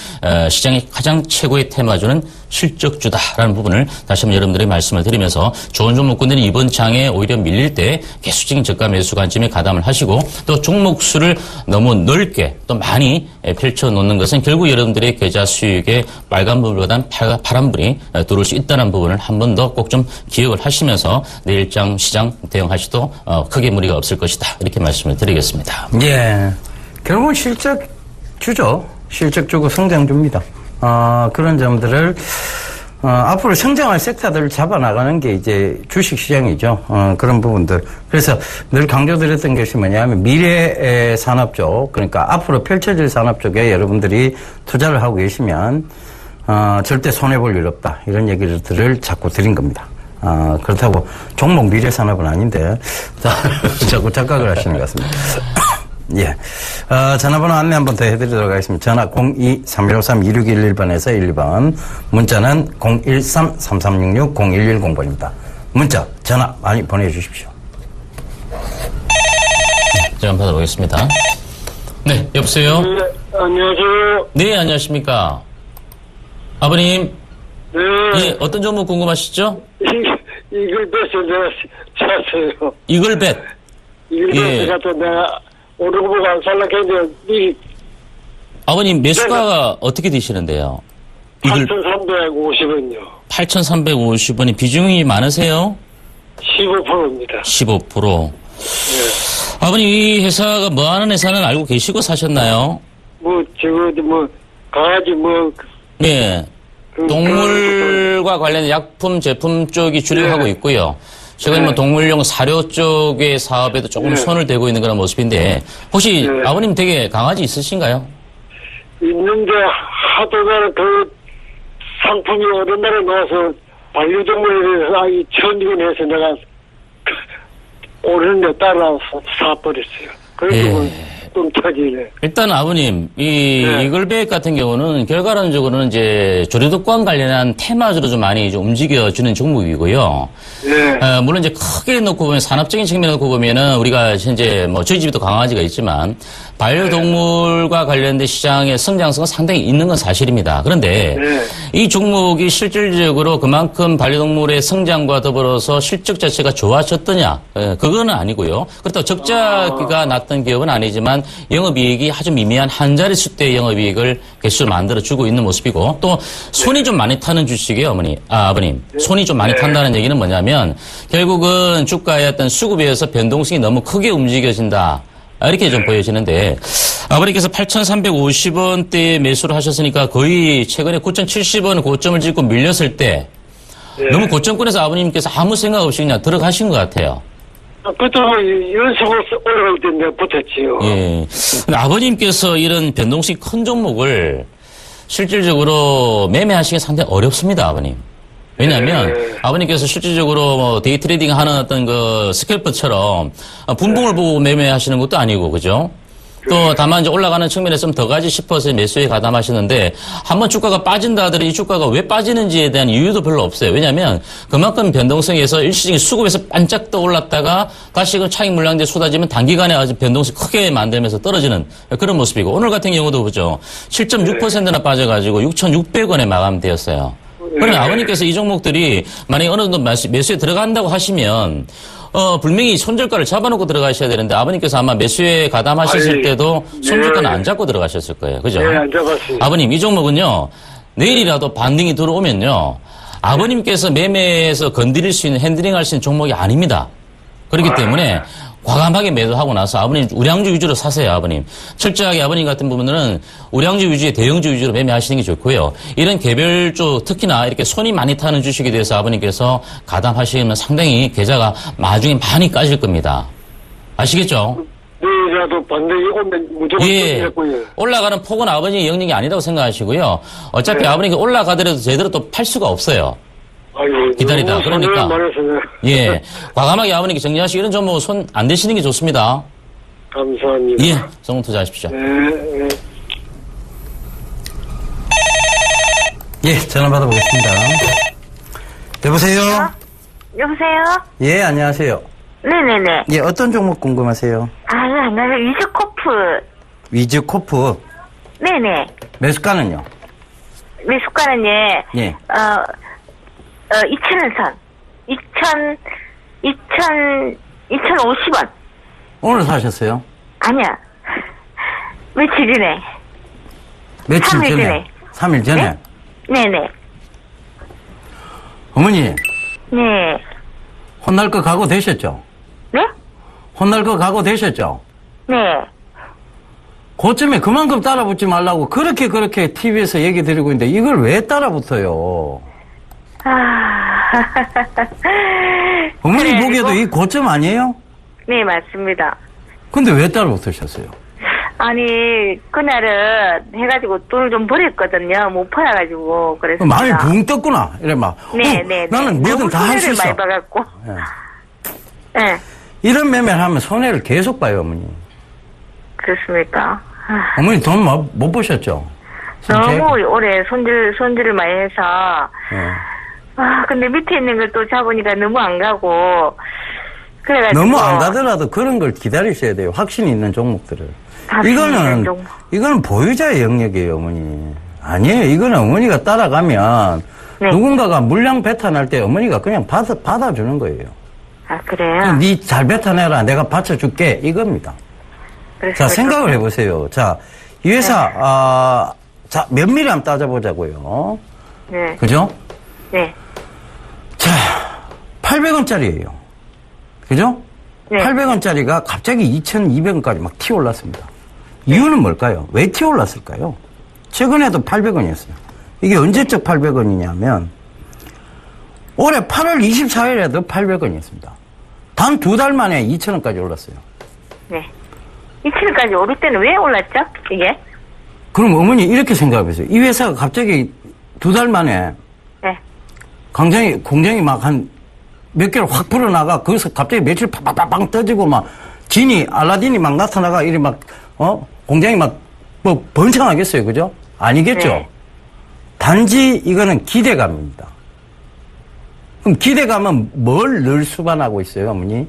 시장의 가장 최고의 테마주는 실적주다라는 부분을 다시 한번 여러분들에게 말씀을 드리면서 좋은 종목군들이 이번 장에 오히려 밀릴 때 계속적인 저가 매수 관점에 가담을 하시고 또 종목수를 너무 넓게 또 많이 펼쳐놓는 것은 결국 여러분들의 계좌 수익에 빨간불보다는 파란불이 들어올 수 있다는 부분을 한 번 더 꼭 좀 기억을 하시면서 내일장 시장 대응하시도 크게 무리가 없을 것이다. 이렇게 말씀을 드리겠습니다. 예. 결국은 실적주죠. 실적주고 성장주입니다. 그런 점들을, 앞으로 성장할 섹터들을 잡아나가는 게 이제 주식시장이죠. 그런 부분들. 그래서 늘 강조드렸던 것이 뭐냐면 미래의 산업 쪽, 그러니까 앞으로 펼쳐질 산업 쪽에 여러분들이 투자를 하고 계시면, 절대 손해볼 일 없다. 이런 얘기들을 자꾸 드린 겁니다. 그렇다고 종목 미래 산업은 아닌데, 자꾸 착각을 하시는 것 같습니다. 예. 전화번호 안내 한 번 더 해드리도록 하겠습니다. 전화 02-3153-2611번에서 1번. 문자는 013-3366-0110번입니다. 문자, 전화 많이 보내주십시오. 자, 한번 받아보겠습니다. 네, 여보세요? 네, 안녕하세요. 네, 안녕하십니까? 아버님. 네. 예, 어떤 종목 궁금하시죠? 이걸 뺏어 내가 샀어요. 이글벳. 이걸 예. 뺏어 갖다 내가 오르고 보고 안 살락했는데 이 아버님, 매수가가 어떻게 되시는데요? 8,350원요. 8,350원이 비중이 많으세요? 15%입니다. 15%. 네. 아버님, 이 회사가 뭐 하는 회사는 알고 계시고 사셨나요? 강아지 예. 동물과 관련된 약품, 제품 쪽이 주력하고 있고요. 최근 뭐 동물용 사료 쪽의 사업에도 조금 손을 대고 있는 그런 모습인데 혹시 아버님 댁에 강아지 있으신가요? 있는데 하도가 그 상품이 어느 날에 나와서 반려동물에 대해서 아이 천이곤해서 내가 오는데 따라서 사버렸어요. 그래서 끔찍이네. 일단 아버님 이글백 같은 경우는 결과론적으로는 이제 조류독과 관련한 테마주로 좀 많이 좀 움직여주는 종목이고요. 물론 이제 크게 놓고 보면 산업적인 측면에 놓고 보면은 우리가 현재 뭐 저희 집에도 강아지가 있지만 반려동물과 관련된 시장의 성장성은 상당히 있는 건 사실입니다. 그런데 이 종목이 실질적으로 그만큼 반려동물의 성장과 더불어서 실적 자체가 좋아졌더냐? 그거는 아니고요. 그렇다고 적자가 났던 기업은 아니지만 영업이익이 아주 미미한 한 자릿수대의 영업이익을 개수를 만들어주고 있는 모습이고 또 손이 좀 많이 타는 주식이에요, 아버님. 손이 좀 많이 탄다는 얘기는 뭐냐면 결국은 주가의 어떤 수급에서 변동성이 너무 크게 움직여진다. 이렇게 좀 보여지는데 아버님께서 8,350원대에 매수를 하셨으니까 거의 최근에 9,070원 고점을 찍고 밀렸을 때 너무 고점권에서 아버님께서 아무 생각 없이 그냥 들어가신 것 같아요. 그때 연속으로 올라갈 때 내가 붙었지요. 예. 근데 아버님께서 이런 변동성이 큰 종목을 실질적으로 매매하시기 상당히 어렵습니다, 아버님. 왜냐하면 아버님께서 실질적으로 뭐 데이 트레이딩 하는 어떤 그 스캘퍼처럼 분봉을 보고 매매하시는 것도 아니고, 그죠? 또 다만 이제 올라가는 측면에서 좀 더 가지 싶어서 매수에 가담하시는데 한번 주가가 빠진다 하더라도 이 주가가 왜 빠지는지에 대한 이유도 별로 없어요. 왜냐하면 그만큼 변동성에서 일시적인 수급에서 반짝 떠올랐다가 다시 그 차익 물량대 쏟아지면 단기간에 아주 변동성 크게 만들면서 떨어지는 그런 모습이고 오늘 같은 경우도 보죠. 7.6%나 빠져가지고 6,600원에 마감되었어요. 그러면 아버님께서 이 종목들이 만약에 어느 정도 매수에 들어간다고 하시면 분명히 손절가를 잡아놓고 들어가셔야 되는데 아버님께서 아마 매수에 가담하셨을 때도 손절가는 안 잡고 들어가셨을 거예요. 그죠? 네, 안 잡았어요. 아버님, 이 종목은요, 내일이라도 반등이 들어오면요, 아버님께서 매매에서 건드릴 수 있는, 핸들링 할 수 있는 종목이 아닙니다. 그렇기 때문에 과감하게 매도하고 나서 아버님 우량주 위주로 사세요, 아버님. 철저하게 아버님 같은 부분은 우량주 위주의 대형주 위주로 매매하시는 게 좋고요. 이런 개별주 특히나 이렇게 손이 많이 타는 주식에 대해서 아버님께서 가담하시면 상당히 계좌가 나중에 많이 까질 겁니다. 아시겠죠? 내일이라도 반등이 오면 무조건 예. 올라가는 폭은 아버님의 영역이 아니라고 생각하시고요. 어차피 아버님이 올라가더라도 제대로 또 팔 수가 없어요. 기다리다. 그러니까. 예. 과감하게 아버님께 정리하시고 이런 종목은 손 안 대시는 게 좋습니다. 감사합니다. 예. 성공 투자하십시오. 네. 예, 전화 받아보겠습니다. 여보세요? 여보세요? 예, 안녕하세요. 네네네. 예, 어떤 종목 궁금하세요? 안녕하세요. 위즈코프. 위즈코프. 네네. 매수가는요? 매수가는 예. 2,000원 선. 2,050원. 오늘 사셨어요? 아니야. 며칠 전에. 며칠 3일 전에? 전에. 3일 전에? 네? 네네. 어머니, 네. 혼날 거 각오 되셨죠? 네? 혼날 거 각오 되셨죠? 네. 고점에 그만큼 따라붙지 말라고 그렇게 TV에서 얘기 드리고 있는데 이걸 왜 따라붙어요? 어머니 그래, 보기에도 이 고점 아니에요? 네, 맞습니다. 근데 왜 따라붙으셨어요? 아니, 그날은 해가지고 돈을 좀 벌었거든요. 못 팔아가지고. 그래서. 많이 붕 떴구나. 이래 막. 네. 나는 뭐든 다 할 수 있어. 많이 봐갖고. 예. 네. 이런 매매를 하면 손해를 계속 봐요, 어머니. 그렇습니까? 어머니 돈 못 버셨죠? 너무 오래 손질을 많이 해서. 근데 밑에 있는 걸 또 잡으니까 너무 안 가고. 그래가지고. 너무 안 가더라도 그런 걸 기다리셔야 돼요. 확신이 있는 종목들을. 이거는 보유자의 영역이에요, 어머니. 아니에요. 이거는 어머니가 따라가면 네. 누군가가 물량 배탄할 때 어머니가 그냥 받아주는 거예요. 아, 그래요? 니 잘 배탄해라. 내가 받쳐줄게. 이겁니다. 자, 생각을 해보세요. 자, 이 회사, 자, 면밀히 한번 따져보자고요. 네. 그죠? 네. 자, 800원짜리예요. 그죠? 네. 800원짜리가 갑자기 2,200원까지 막 튀어올랐습니다. 이유는 뭘까요? 왜 튀어올랐을까요? 최근에도 800원이었어요. 이게 언제적 800원이냐면 올해 8월 24일에도 800원이었습니다. 단 2달 만에 2,000원까지 올랐어요. 네. 2,000원까지 오를 때는 왜 올랐죠? 이게? 그럼 어머니 이렇게 생각해보세요. 이 회사가 갑자기 2달 만에 네. 공장이 막 한 몇 개를 확 불어나가 거기서 갑자기 매출 팍팍팍 떠지고 막 알라딘이 막 나타나가 이리 막 공장이 막 뭐 번창하겠어요. 그죠? 아니겠죠? 네. 단지 이거는 기대감입니다. 그럼 기대감은 뭘 늘 수반하고 있어요, 어머니?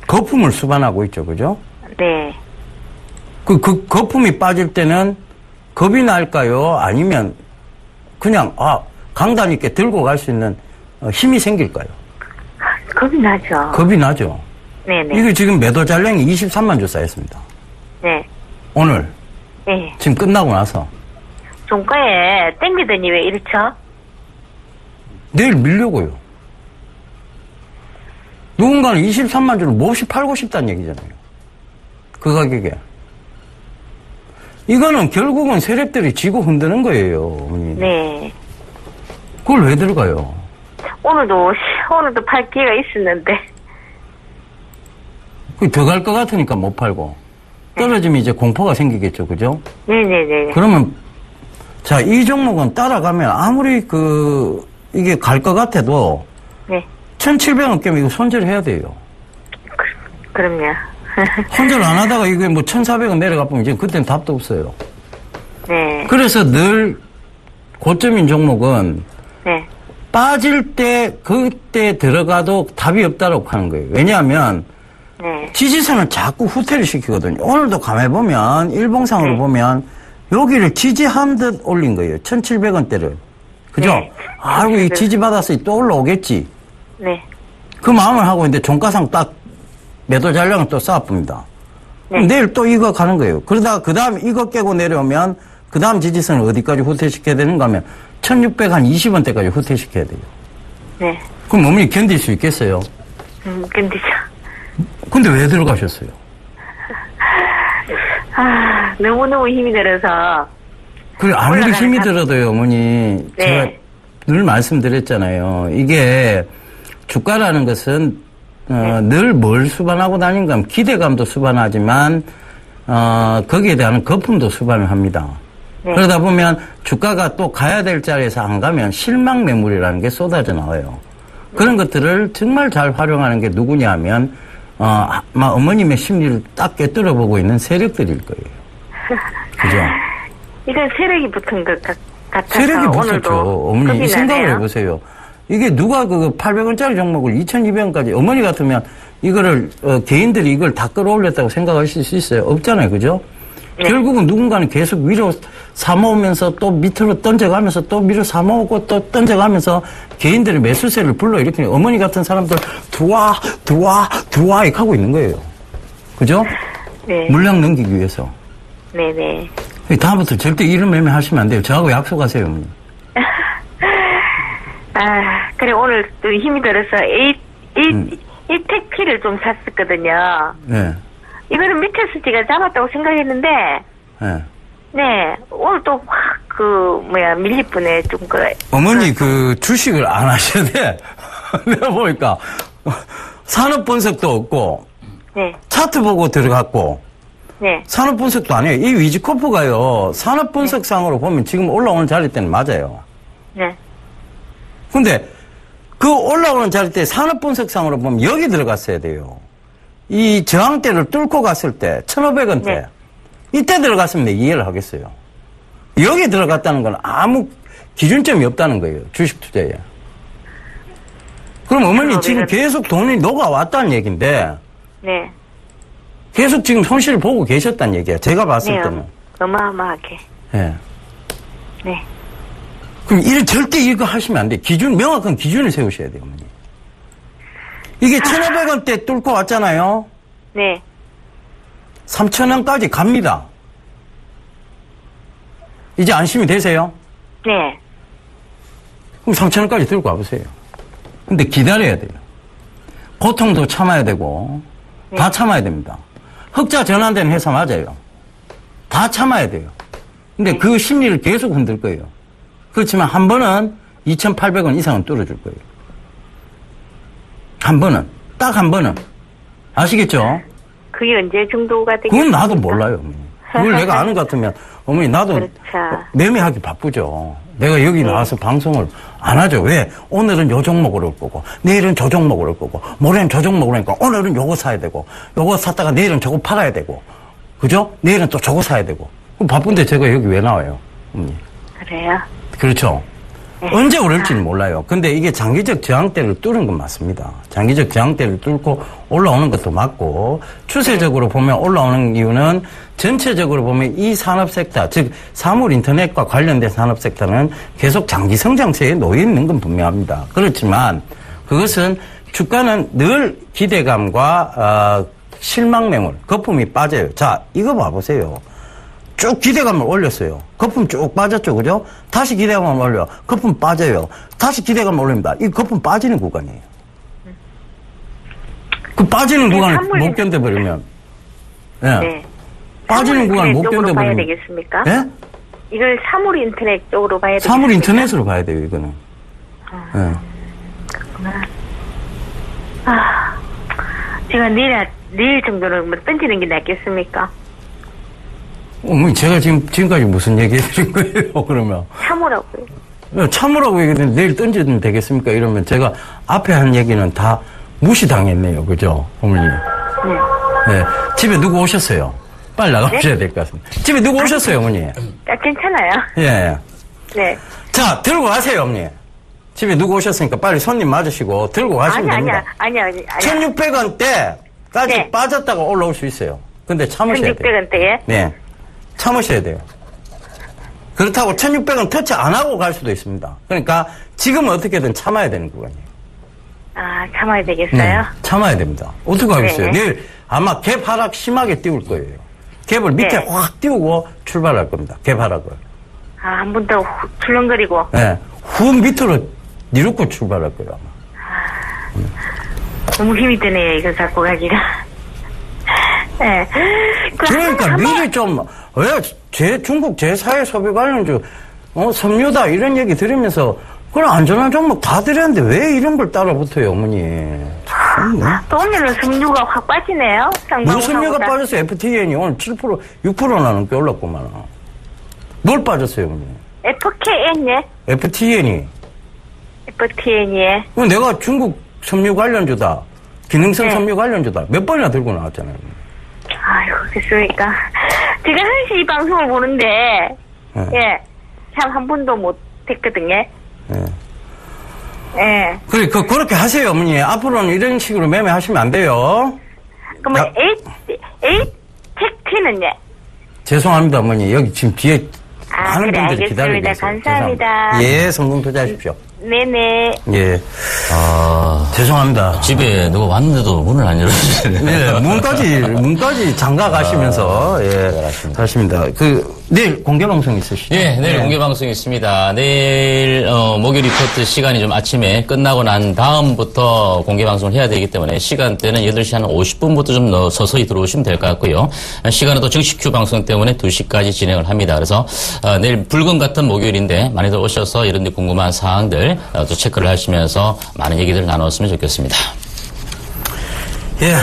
거품을 수반하고 있죠. 그죠? 네. 그 거품이 빠질 때는 겁이 날까요? 아니면 그냥 강단 있게 들고 갈 수 있는 힘이 생길까요? 겁이 나죠. 겁이 나죠. 네네. 이게 지금 매도 잔량이 23만 주 쌓였습니다. 네. 오늘. 네. 지금 끝나고 나서. 종가에 땡기더니 왜 이렇죠? 내일 밀려고요. 누군가는 23만 주를 몹시 팔고 싶다는 얘기잖아요. 그 가격에. 이거는 결국은 세력들이 지고 흔드는 거예요, 어머니. 네. 그걸 왜 들어가요? 오늘도 팔 기회가 있었는데. 더 갈 것 같으니까 못 팔고. 떨어지면 이제 공포가 생기겠죠, 그죠? 네네네. 그러면, 자, 이 종목은 따라가면 아무리 이게 갈 것 같아도. 네. 1,700원 깨면 이거 손절해야 돼요. 그럼요. 손절 안 하다가 이게 뭐 1,400원 내려가 보면 이제 그때는 답도 없어요. 네. 그래서 늘 고점인 종목은. 네. 빠질 때, 그때 들어가도 답이 없다고 하는 거예요. 왜냐하면, 네. 지지선을 자꾸 후퇴를 시키거든요. 오늘도 감해보면, 일봉상으로 네. 보면, 여기를 지지한 듯 올린 거예요. 1,700원대를. 그죠? 네. 아이고, 이 지지받았으니 또 올라오겠지. 네. 그 마음을 하고 있는데, 종가상 딱 매도 잔량을 또 쌓아봅니다. 네. 내일 또 이거 가는 거예요. 그러다가 그 다음 이거 깨고 내려오면, 그 다음 지지선을 어디까지 후퇴시켜야 되는가 하면, 1,620원대까지 후퇴시켜야 돼요. 네. 그럼 어머니 견딜 수 있겠어요? 견디죠. 근데 왜 들어가셨어요? 너무너무 힘이 들어서. 그래, 아무리 힘이 들어도요, 어머니. 네. 제가 늘 말씀드렸잖아요. 이게 주가라는 것은, 늘 뭘 수반하고 다닌가 하면 기대감도 수반하지만, 거기에 대한 거품도 수반을 합니다. 네. 그러다 보면 주가가 또 가야 될 자리에서 안 가면 실망 매물이라는 게 쏟아져 나와요. 그런 것들을 정말 잘 활용하는 게 누구냐 하면, 어머님의 심리를 딱 꿰뚫어 보고 있는 세력들일 거예요. 그죠? 이건 세력이 붙은 것 같아서. 세력이 붙었죠. 오늘도 어머니, 이 생각을 나네요. 해보세요. 이게 누가 800원짜리 종목을 2,200원까지, 어머니 같으면 이거를, 개인들이 이걸 다 끌어올렸다고 생각하실 수 있어요? 없잖아요. 그죠? 네. 결국은 누군가는 계속 위로 사모으면서 또 밑으로 던져가면서 또 위로 사모으고 또 던져가면서 개인들의 매수세를 불러일으키는 어머니 같은 사람들 들어와 이렇게 하고 있는 거예요. 그죠? 네. 물량 넘기기 위해서. 네네. 다음부터 절대 이런 매매 하시면 안 돼요. 저하고 약속하세요, 어머니. 그래, 오늘 또 힘이 들어서 이택피를 좀 샀었거든요. 네. 이거는 밑에서 제가 잡았다고 생각했는데, 네. 네, 오늘 또 확, 밀리분에 좀 어머니 주식을 안 하셔야 돼. 내가 보니까 산업 분석도 없고, 네, 차트 보고 들어갔고, 네, 산업 분석도 안 해요. 이 위즈코프가요, 산업 분석상으로 보면 지금 올라오는 자리 때는 맞아요. 네, 근데 그 올라오는 자리 때 산업 분석상으로 보면 여기 들어갔어야 돼요. 이 저항대를 뚫고 갔을 때 1,500원대. 네. 이때 들어갔으면 내 이해를 하겠어요. 여기 들어갔다는 건 아무 기준점이 없다는 거예요. 주식 투자에. 그럼 어머니 지금 계속 돈이 녹아왔다는 얘기인데 네. 계속 지금 손실을 보고 계셨다는 얘기예요. 제가 봤을 네, 때는. 어마어마하게. 네. 네. 그럼 절대 이거 하시면 안 돼. 명확한 기준을 세우셔야 돼요, 어머니. 이게 1,500원대 뚫고 왔잖아요. 네. 3,000원까지 갑니다. 이제 안심이 되세요? 네. 그럼 3,000원까지 들고 와보세요. 근데 기다려야 돼요. 고통도 참아야 되고, 다 참아야 됩니다. 흑자 전환된 회사 맞아요. 다 참아야 돼요. 근데 그 심리를 계속 흔들 거예요. 그렇지만 한 번은 2,800원 이상은 뚫어줄 거예요. 한 번은. 딱 한 번은. 아시겠죠? 그게 언제 정도가 되겠습니까? 그건 나도 몰라요. 어머니. 그걸 내가 아는 것 같으면 어머니 나도 그렇죠. 매매하기 바쁘죠. 내가 여기 나와서 방송을 안 하죠. 왜? 오늘은 요 종목으로 올 거고 내일은 저 종목으로 올 거고 모레는 저 종목으로 오니까 오늘은 요거 사야 되고 요거 샀다가 내일은 저거 팔아야 되고 그죠? 내일은 또 저거 사야 되고 그럼 바쁜데 제가 여기 왜 나와요? 어머니. 그래요? 그렇죠. 네. 언제 오를지는 몰라요. 근데 이게 장기적 저항대를 뚫은 건 맞습니다. 장기적 저항대를 뚫고 올라오는 것도 맞고 추세적으로 보면 올라오는 이유는 전체적으로 보면 이 산업 섹터, 즉 사물 인터넷과 관련된 산업 섹터는 계속 장기 성장세에 놓여 있는 건 분명합니다. 그렇지만 그것은 주가는 늘 기대감과 실망 매물, 거품이 빠져요. 자, 이거 봐보세요. 쭉 기대감을 올렸어요. 거품 쭉 빠졌죠, 그죠? 다시 기대감을 올려. 거품 빠져요. 다시 기대감을 올립니다. 이 거품 빠지는 구간이에요. 그 빠지는 구간을 못 견뎌버리면, 예. 네. 빠지는 구간을 못 쪽으로 봐야 견뎌버리면. 되겠습니까? 예? 이걸 사물 인터넷 쪽으로 봐야 되겠습니까? 사물 인터넷으로 봐야 돼요, 이거는. 예. 제가 내일 정도는 뭐 던지는 게 낫겠습니까? 어머니, 제가 지금까지 무슨 얘기 해드린 거예요, 그러면? 참으라고요. 참으라고 얘기했는데 내일 던지면 되겠습니까? 이러면 제가 앞에 한 얘기는 다 무시당했네요, 그죠, 어머니? 네. 집에 누구 오셨어요? 빨리 나가셔야 될 것 같습니다. 집에 누구 오셨어요, 어머니? 괜찮아요. 예. 네. 자, 들고 가세요, 어머니. 집에 누구 오셨으니까 빨리 손님 맞으시고 들고 가시면 됩니다. 아니야. 1,600원대까지 네. 빠졌다가 올라올 수 있어요. 근데 참으셔야 돼요. 1,600원대에? 네. 참으셔야 돼요. 그렇다고 1,600원 터치 안 하고 갈 수도 있습니다. 그러니까 지금은 어떻게든 참아야 되는 구간이에요. 참아야 되겠어요? 참아야 됩니다. 어떻게 하겠어요? 네. 내일 아마 갭 하락 심하게 띄울 거예요. 갭을 밑에 확 띄우고 출발할 겁니다. 갭 하락을. 한 번 더 출렁거리고. 네. 후 밑으로 니루고 출발할 거예요, 아마. 너무 힘이 드네요, 이거 잡고 가기가. 네. 그러니까 미리 좀, 왜, 중국 제4의 소비 관련주, 섬유다, 이런 얘기 들으면서, 그런 안전한 종목 다 들였는데 왜 이런 걸 따라 붙어요, 어머니. 또 오늘은 섬유가 확 빠지네요. 무슨 섬유가 빠졌어요? FTN이 오늘 7%, 6%나 넘게 올랐구만. 뭘 빠졌어요, 어머니? FKN예? FTN이. FTN예? 내가 중국 섬유 관련주다. 기능성 섬유 관련주다. 몇 번이나 들고 나왔잖아요. 아이고, 그랬습니까? 제가 항상 이 방송을 보는데, 참 한 번도 못 했거든요. 그래, 그렇게 하세요, 어머니. 앞으로는 이런 식으로 매매하시면 안 돼요. 그러면 에이텍트는요? 죄송합니다, 어머니. 여기 지금 뒤에 많은 그래, 분들이 기다리고 알겠습니다. 계세요. 감사합니다. 예, 성공 투자하십시오. 네네. 예. 죄송합니다. 집에 누가 왔는데도 문을 안 열어주시네요. 네, 문까지 장가 가시면서, 하십니다. 내일 공개방송 있으시죠? 예, 내일 공개방송이 있습니다. 내일, 목요일 리포트 시간이 좀 아침에 끝나고 난 다음부터 공개방송을 해야 되기 때문에 시간대는 8시 한 50분부터 좀 서서히 들어오시면 될 것 같고요. 시간은 또 정식 큐 방송 때문에 2시까지 진행을 합니다. 그래서, 내일 불금 같은 목요일인데 많이들 오셔서 이런 데 궁금한 사항들 또 체크를 하시면서 많은 얘기들을 나눴으면 좋겠습니다. 예,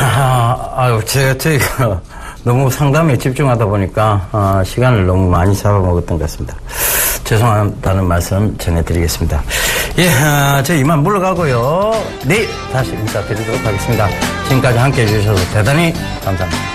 저희가 너무 상담에 집중하다 보니까, 시간을 너무 많이 잡아먹었던 것 같습니다. 죄송하다는 말씀 전해드리겠습니다. 예, 저희 이만 물러가고요. 내일 다시 인사드리도록 하겠습니다. 지금까지 함께 해주셔서 대단히 감사합니다.